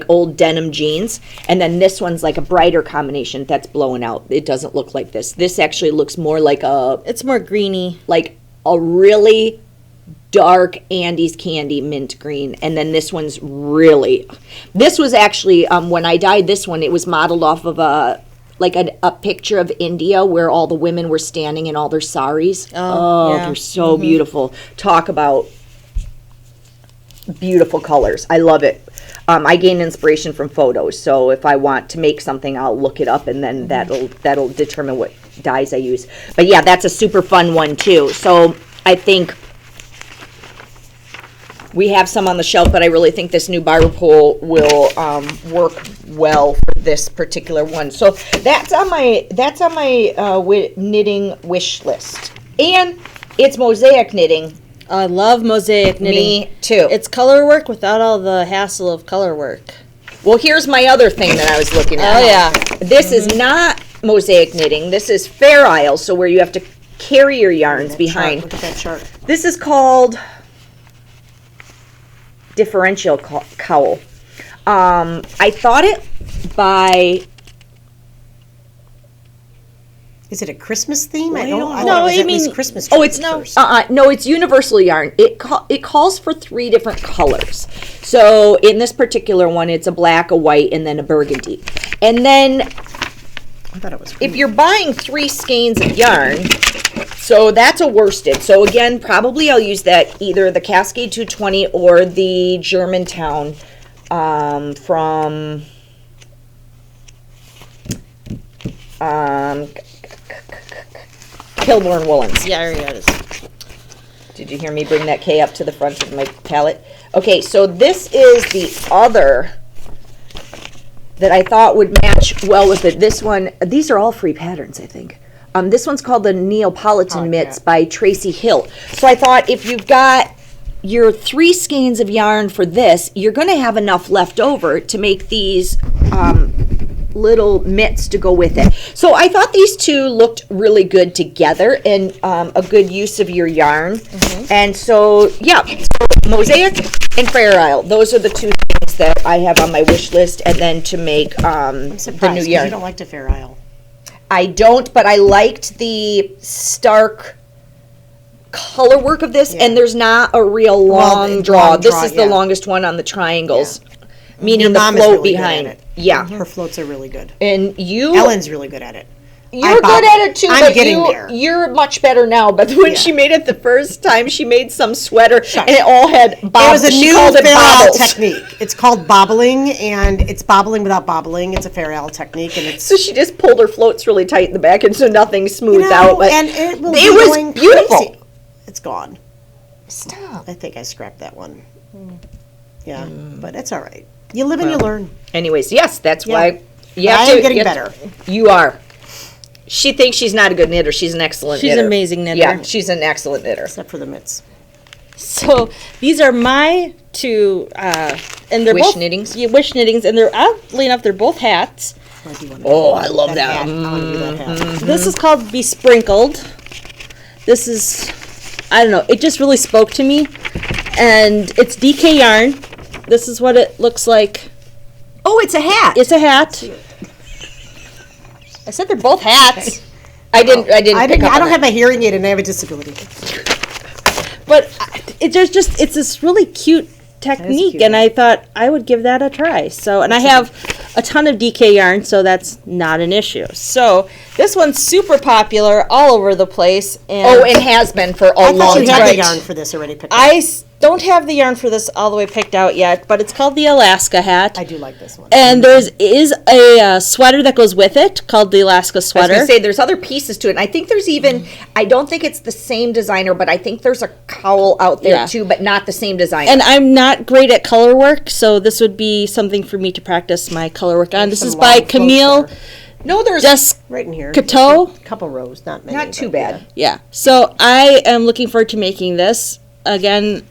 Speaker 1: old denim jeans. And then this one's like a brighter combination that's blowing out. It doesn't look like this. This actually looks more like
Speaker 2: It's more greeny.
Speaker 1: like a really dark Andes candy mint green. And then this one's this was actually, when I dyed this one, it was modeled off of a picture of India where all the women were standing in all their saris.
Speaker 2: Yeah.
Speaker 1: They're so beautiful. Talk about beautiful colors. I love it. I gain inspiration from photos, so if I want to make something, I'll look it up, and then that'll determine what dyes I use. But yeah, that's a super fun one too. So I think we have some on the shelf, but I really think this new barber pole will work well for this particular one. So that's on my knitting wish list, and it's mosaic knitting.
Speaker 2: I love mosaic knitting.
Speaker 1: Me too.
Speaker 2: It's color work without all the hassle of color work.
Speaker 1: Well, here's my other thing that I was looking at.
Speaker 2: Oh, yeah.
Speaker 1: This is not mosaic knitting. This is Fair Isle, so where you have to carry your yarns behind.
Speaker 3: Look at that chart.
Speaker 1: This is called differential cowl. I thought it by...
Speaker 3: Is it a Christmas theme? I
Speaker 1: don't
Speaker 3: don't
Speaker 1: know.
Speaker 3: know.
Speaker 2: No, I mean-
Speaker 3: Christmas.
Speaker 1: Oh, it's
Speaker 3: trees first.
Speaker 1: no, it's universal yarn. It calls for 3 different colors. So in this particular one, it's a black, a white, and then a burgundy. And then
Speaker 3: I thought it was.
Speaker 1: if you're buying 3 skeins of yarn, so that's a worsted. So again, probably I'll use that either the Cascade 220 or the Germantown from Kilborn Woolens.
Speaker 2: Yeah, there it is.
Speaker 1: Did you hear me bring that K up to the front of my palette? Okay, so this is the other that I thought would match well with it. This one, these are all free patterns, I think. This one's called the Neapolitan Mitts by Tracy Hill. So I thought if you've got your 3 skeins of yarn for this, you're going to have enough left over to make these little mitts to go with it. So I thought these two looked really good together and a good use of your yarn. And so, yeah, so Mosaic and Fair Isle, those are the 2 things that I have on my wish list, and then to make
Speaker 3: I'm
Speaker 1: the
Speaker 3: surprised
Speaker 1: new
Speaker 3: 'cause
Speaker 1: yarn.
Speaker 3: you don't like the Fair Isle.
Speaker 1: I don't, but I liked the stark color work of this, and there's not a real long draw.
Speaker 3: long
Speaker 1: This
Speaker 3: draw,
Speaker 1: is the
Speaker 3: yeah.
Speaker 1: longest one on the triangles,
Speaker 3: Your
Speaker 1: meaning the
Speaker 3: mom is
Speaker 1: float
Speaker 3: really good
Speaker 1: behind.
Speaker 3: at it.
Speaker 1: Yeah,
Speaker 3: Her floats are really good.
Speaker 1: and you,
Speaker 3: Ellen's really good at it.
Speaker 1: you're good at it too.
Speaker 3: I'm
Speaker 1: but
Speaker 3: getting there.
Speaker 1: You're much better now. But when she made it the first time, she made some sweater, and it all had
Speaker 3: It
Speaker 1: bobbles.
Speaker 3: was a
Speaker 1: She
Speaker 3: new
Speaker 1: called it
Speaker 3: Fair Isle
Speaker 1: bobbles.
Speaker 3: technique. It's called bobbling, and it's bobbling without bobbling. It's a Fair Isle technique, and it's
Speaker 1: So she just pulled her floats really tight in the back, and so nothing smoothed
Speaker 3: you know,
Speaker 1: out. But
Speaker 3: and it will
Speaker 1: it
Speaker 3: be
Speaker 1: was
Speaker 3: going
Speaker 1: beautiful.
Speaker 3: crazy. It's gone.
Speaker 1: Stop.
Speaker 3: I think I scrapped that one. Yeah, but it's all right. You live and you learn.
Speaker 1: Anyways, yes, that's why. You
Speaker 3: But
Speaker 1: have
Speaker 3: I am
Speaker 1: to-
Speaker 3: getting
Speaker 1: you have
Speaker 3: better.
Speaker 1: to- You are. She thinks she's not a good knitter. She's an excellent
Speaker 2: She's
Speaker 1: knitter.
Speaker 2: an amazing knitter.
Speaker 1: Yeah, she's an excellent knitter.
Speaker 3: Except for the mitts.
Speaker 2: So these are my 2, and they're
Speaker 1: Wish
Speaker 2: both
Speaker 1: knittings?
Speaker 2: Yeah, wish knittings, and they're oddly enough they're both hats.
Speaker 3: I do want
Speaker 1: Oh, I love that.
Speaker 3: hat. I want to do that hat.
Speaker 2: This is called Besprinkled. This is, I don't know, it just really spoke to me, and it's DK yarn. This is what it looks like.
Speaker 1: Oh, it's a hat.
Speaker 2: It's a hat. I said they're both hats.
Speaker 1: I didn't pick up
Speaker 3: I
Speaker 1: on
Speaker 3: don't
Speaker 1: that.
Speaker 3: have a hearing aid, and I have a disability.
Speaker 2: But it's this really cute technique,
Speaker 3: cute.
Speaker 2: and I thought I would give that a try. So, and I have a ton of DK yarn, so that's not an issue. So this one's super popular all over the place. And
Speaker 1: Oh, and has been for a
Speaker 3: I thought
Speaker 1: long
Speaker 3: you had
Speaker 1: time.
Speaker 3: the yarn for this already picked up.
Speaker 2: don't have the yarn for this all the way picked out yet, but it's called the Alaska hat.
Speaker 3: I do like this one.
Speaker 2: And there's a sweater that goes with it called the Alaska
Speaker 1: I was
Speaker 2: sweater.
Speaker 1: going to say, there's other pieces to it. And I think there's even, I don't think it's the same designer, but I think there's a cowl out there
Speaker 2: Yeah.
Speaker 1: too, but not the same designer.
Speaker 2: And I'm not great at color work, so this would be something for me to practice my color work on. This
Speaker 3: some
Speaker 2: is
Speaker 3: long
Speaker 2: by
Speaker 3: floats
Speaker 2: Camille
Speaker 3: there.
Speaker 1: no, there's
Speaker 3: Right in here.
Speaker 2: Cateau.
Speaker 3: A couple rows, not many.
Speaker 1: not too
Speaker 3: but
Speaker 1: bad.
Speaker 2: Yeah. So I am looking forward to making this. Again,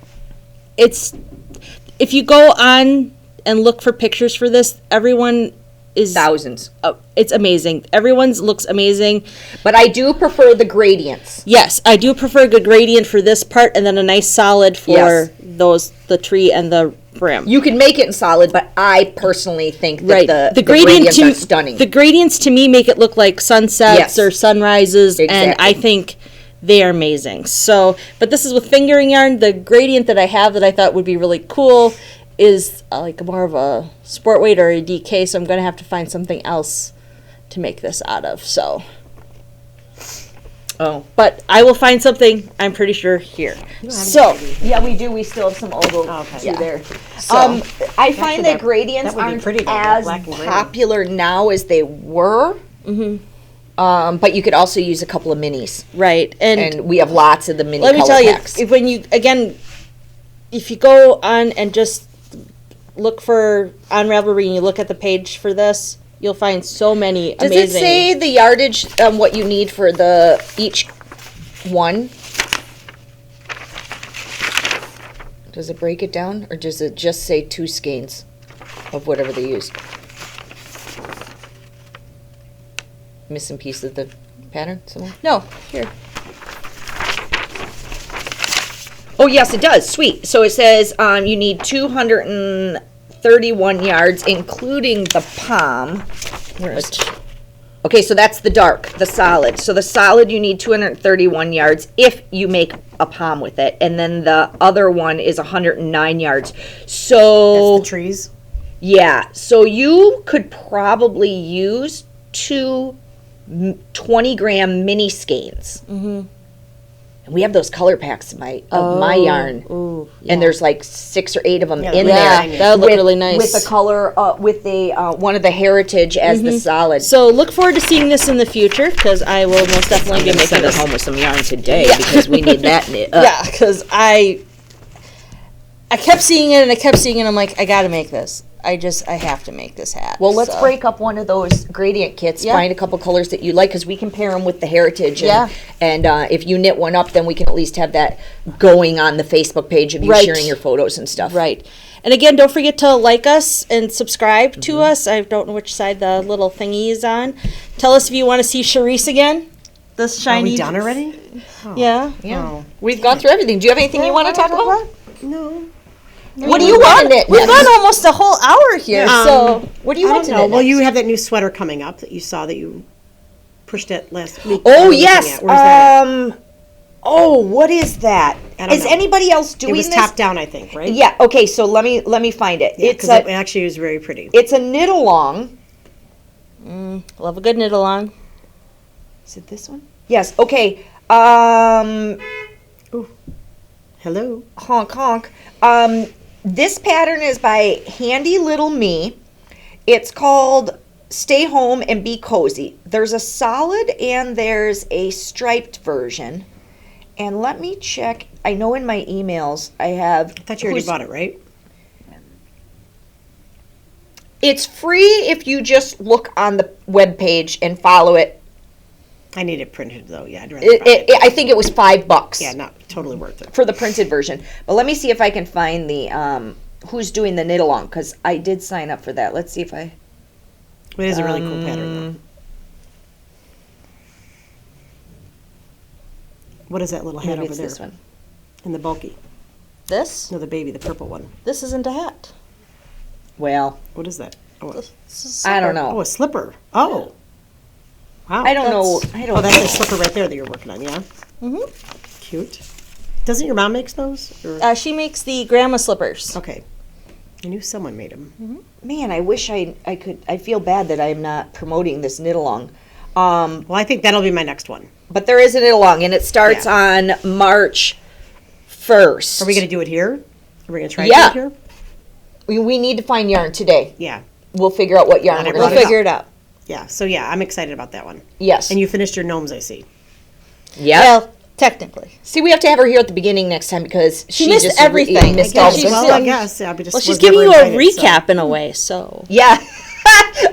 Speaker 2: if you go on and look for pictures for this, everyone is
Speaker 1: Thousands.
Speaker 2: it's amazing. Everyone's looks amazing.
Speaker 1: But I do prefer the gradients.
Speaker 2: Yes, I do prefer a good gradient for this part, and then a nice solid for
Speaker 1: Yes.
Speaker 2: the tree and the brim.
Speaker 1: You can make it in solid, but I personally think that the
Speaker 2: gradient
Speaker 1: gradients are stunning.
Speaker 2: The gradients to me make it look like sunsets
Speaker 1: Yes.
Speaker 2: or sunrises, and
Speaker 1: Exactly.
Speaker 2: I think they are amazing. So, but this is with fingering yarn. The gradient that I have that I thought would be really cool is like more of a sport weight or a DK, so I'm going to have to find something else to make this out of. So, but I will find something, I'm pretty sure, here. So, yeah, we do. We still have some old
Speaker 3: Okay.
Speaker 1: there. So, I find that
Speaker 3: that-
Speaker 1: gradients
Speaker 3: that would be
Speaker 1: aren't
Speaker 3: pretty, though,
Speaker 1: as
Speaker 3: black and gray.
Speaker 1: popular now as they were. But you could also use a couple of minis.
Speaker 2: Right.
Speaker 1: And we have lots of the mini
Speaker 2: let me
Speaker 1: color
Speaker 2: tell
Speaker 1: packs.
Speaker 2: you, if you go on and just look for on Ravelry and you look at the page for this, you'll find so many
Speaker 1: Does
Speaker 2: amazing.
Speaker 1: it say the yardage, what you need for each one? Does it break it down, or does it just say 2 skeins of whatever they used? Missing piece of the pattern somewhere?
Speaker 2: No, here.
Speaker 1: Oh, yes, it does. Sweet. So it says you need 231 yards, including the palm. Okay, so that's the dark, the solid. So the solid, you need 231 yards if you make a palm with it. And then the other one is 109 yards. So,
Speaker 3: That's the trees.
Speaker 1: yeah. So you could probably use 2 20-gram mini skeins. Mm-hmm. And we have those color packs of my yarn.
Speaker 2: Ooh,
Speaker 1: And there's like 6 or 8 of them in
Speaker 2: yeah,
Speaker 1: there.
Speaker 2: that would look
Speaker 1: with-
Speaker 2: really nice.
Speaker 1: With the color, with the one of the heritage as the solid.
Speaker 2: So look forward to seeing this in the future, because I will most definitely be making
Speaker 1: Send us
Speaker 2: this.
Speaker 1: home with some yarn today because we need that knit up.
Speaker 2: Yeah, because I kept seeing it and I kept seeing it. I'm like, I got to make this. I have to make this hat.
Speaker 1: Well, let's
Speaker 2: So,
Speaker 1: break up one of those gradient kits,
Speaker 2: Yeah.
Speaker 1: find a couple colors that you like, because we can pair them with the heritage. And,
Speaker 2: Yeah.
Speaker 1: And if you knit one up, then we can at least have that going on the Facebook page of you
Speaker 2: Right.
Speaker 1: sharing your photos and stuff.
Speaker 2: Right. And again, don't forget to like us and subscribe
Speaker 1: Mm-hmm.
Speaker 2: to us. I don't know which side the little thingy is on. Tell us if you want to see Charise again. This
Speaker 3: Are
Speaker 2: shiny.
Speaker 3: we done already?
Speaker 2: Yeah.
Speaker 1: Yeah.
Speaker 3: Oh.
Speaker 1: We've gone through everything. Do you have anything you want to talk about?
Speaker 3: No.
Speaker 1: What do you want to knit?
Speaker 2: We've gone almost a whole hour here. So
Speaker 1: What do you
Speaker 3: I
Speaker 1: want
Speaker 3: don't
Speaker 1: to
Speaker 3: know.
Speaker 1: knit
Speaker 3: Well,
Speaker 1: next?
Speaker 3: you have that new sweater coming up that you saw that you pushed it last week.
Speaker 1: Oh,
Speaker 3: What are you looking
Speaker 1: yes.
Speaker 3: at? Where's that at?
Speaker 1: Oh, what is that?
Speaker 3: I don't
Speaker 1: Is
Speaker 3: know.
Speaker 1: anybody else
Speaker 3: It
Speaker 1: doing
Speaker 3: was
Speaker 1: this?
Speaker 3: top down, I think, right?
Speaker 1: Yeah. Okay. So let me find it.
Speaker 3: Yeah,
Speaker 1: It's
Speaker 3: 'cause it
Speaker 1: a
Speaker 3: actually was very pretty.
Speaker 1: it's a knit along.
Speaker 2: love a good knit along.
Speaker 1: Is it this one? Yes. Okay.
Speaker 3: Hello.
Speaker 1: Honk honk. This pattern is by Handy Little Me. It's called Stay Home and Be Cozy. There's a solid and there's a striped version. And let me check. I know in my emails I have.
Speaker 3: I thought you already bought it, right?
Speaker 1: It's free if you just look on the web page and follow it.
Speaker 3: I need it printed though. Yeah, I'd rather buy it.
Speaker 1: I think it was $5.
Speaker 3: Yeah, not totally worth it.
Speaker 1: For the printed version. But let me see if I can find the who's doing the knit along, because I did sign up for that. Let's see if I.
Speaker 3: It is a really cool pattern though. What is that little hat
Speaker 1: Maybe
Speaker 3: over
Speaker 1: it's
Speaker 3: there?
Speaker 1: this one.
Speaker 3: In the bulky.
Speaker 2: This?
Speaker 3: No, the baby, the purple one.
Speaker 2: This isn't a hat.
Speaker 1: Well,
Speaker 3: What is that? Oh,
Speaker 2: This is a
Speaker 1: I don't
Speaker 2: slipper.
Speaker 3: oh
Speaker 1: know.
Speaker 3: a slipper. Oh. Wow.
Speaker 1: I don't know. I don't
Speaker 3: Oh, that's
Speaker 1: know.
Speaker 3: a slipper right there that you're working on, yeah?
Speaker 2: Mhm.
Speaker 3: Cute. Doesn't your mom make those? Or?
Speaker 2: She makes the grandma slippers.
Speaker 3: Okay. I knew someone made them.
Speaker 1: Man, I wish I could. I feel bad that I'm not promoting this knit along.
Speaker 3: Well, I think that'll be my next one.
Speaker 1: But there is a knit along, and it starts on March 1st.
Speaker 3: Are we going to do it here? Are we going to try
Speaker 1: Yeah.
Speaker 3: to do it here?
Speaker 1: We need to find yarn today.
Speaker 3: Yeah.
Speaker 1: We'll figure out what yarn
Speaker 3: Not
Speaker 1: we're
Speaker 2: We'll
Speaker 1: going to
Speaker 3: everybody-
Speaker 1: figure.
Speaker 2: figure it out.
Speaker 3: Yeah. So, yeah, I'm excited about that one.
Speaker 1: Yes.
Speaker 3: And you finished your gnomes, I see.
Speaker 1: Yeah.
Speaker 2: Well, technically.
Speaker 1: See, we have to have her here at the beginning next time because she
Speaker 2: missed
Speaker 1: just
Speaker 2: everything.
Speaker 1: Missed
Speaker 2: I
Speaker 1: all
Speaker 2: guess
Speaker 1: the
Speaker 2: she's-
Speaker 3: Well, I guess. Yeah,
Speaker 2: Well, she's giving you a recap in a way, so.
Speaker 1: Yeah,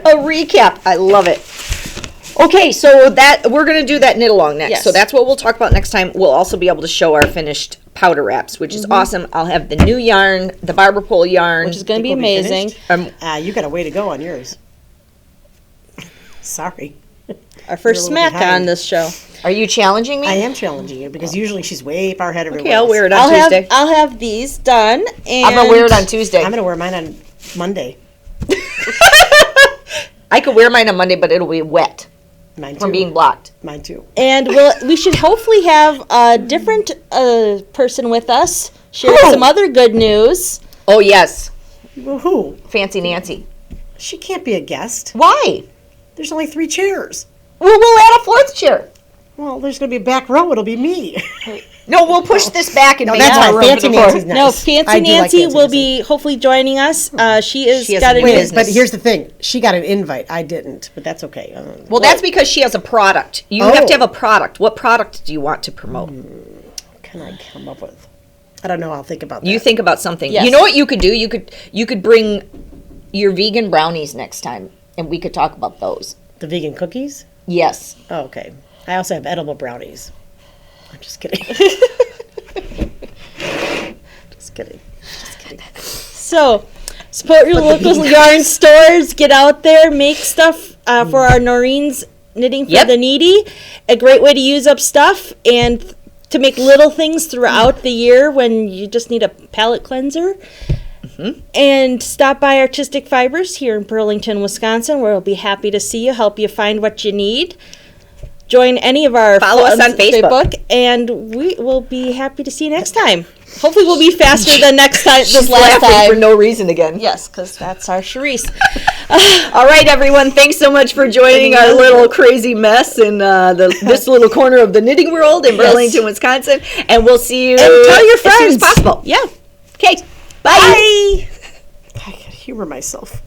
Speaker 1: a recap. I love it. Okay, so that we're gonna do that knit along next.
Speaker 2: Yes.
Speaker 1: So that's what we'll talk about next time. We'll also be able to show our finished powder wraps, which is awesome. I'll have the new yarn, the barber pole yarn.
Speaker 2: Which is going to be
Speaker 3: Think we'll be
Speaker 2: amazing.
Speaker 3: finished? You got a way to go on yours. Sorry.
Speaker 2: Our first
Speaker 3: little
Speaker 2: smack
Speaker 3: behind.
Speaker 2: on this show.
Speaker 1: Are you challenging me?
Speaker 3: I am challenging you because usually she's way far ahead of everyone
Speaker 1: Okay, I'll
Speaker 3: else.
Speaker 1: wear it on Tuesday.
Speaker 2: I'll have these done. And
Speaker 1: I'm going to wear it on Tuesday.
Speaker 3: I'm going to wear mine on Monday.
Speaker 1: I could wear mine on Monday, but it'll be wet
Speaker 3: Mine too.
Speaker 1: from being blocked.
Speaker 3: Mine too.
Speaker 2: And we should hopefully have a different person with us sharing
Speaker 3: Who?
Speaker 2: some other good news.
Speaker 1: Oh, yes.
Speaker 3: Well, who?
Speaker 1: Fancy Nancy.
Speaker 3: She can't be a guest.
Speaker 1: Why?
Speaker 3: There's only 3 chairs.
Speaker 1: Well, we'll add a 4th chair.
Speaker 3: Well, there's going to be a back row. It'll be me.
Speaker 1: No, we'll push this back and make
Speaker 3: that's
Speaker 1: more
Speaker 3: fine.
Speaker 1: room
Speaker 3: Fancy
Speaker 1: for the 4th.
Speaker 3: Nancy's nice.
Speaker 2: No,
Speaker 3: I
Speaker 2: Fancy
Speaker 3: do like
Speaker 2: Nancy
Speaker 3: Fancy
Speaker 2: will
Speaker 3: Nancy.
Speaker 2: be hopefully joining us. She has
Speaker 1: She has
Speaker 2: got
Speaker 1: a
Speaker 2: a
Speaker 1: wait,
Speaker 2: new
Speaker 1: business.
Speaker 3: But here's the thing. She got an invite. I didn't, but that's okay.
Speaker 1: Well, that's because she has a product. You have to have a product. What product do you want to promote?
Speaker 3: What can I come up with? I don't know. I'll think about that.
Speaker 1: You think about something.
Speaker 2: Yes.
Speaker 1: You know what you could do? You could bring your vegan brownies next time, and we could talk about those.
Speaker 3: The vegan cookies?
Speaker 1: Yes.
Speaker 3: Oh, okay. I also have edible brownies. I'm just kidding. Just kidding. Just kidding.
Speaker 2: So, support your local yarn stores. Get out there, make stuff for our Noreen's Knitting for
Speaker 1: Yep.
Speaker 2: the Needy. A great way to use up stuff and to make little things throughout the year when you just need a palette cleanser. And stop by Artistic Fibers here in Burlington, Wisconsin, where we'll be happy to see you, help you find what you need. Join any of our
Speaker 1: Follow us on Facebook.
Speaker 2: and we will be happy to see you next time. Hopefully, we'll be faster than next time. This
Speaker 1: She's
Speaker 2: last
Speaker 1: laughing for
Speaker 2: time.
Speaker 1: no reason again.
Speaker 2: Yes, because that's our Charise.
Speaker 1: All right, everyone. Thanks so much for joining our little crazy mess in this little corner of the knitting world in Burlington, Wisconsin. And we'll see you
Speaker 2: And tell your
Speaker 1: as soon
Speaker 2: friends.
Speaker 1: as possible.
Speaker 2: Yeah.
Speaker 1: Okay. Bye.
Speaker 2: Bye.
Speaker 3: I can humor myself.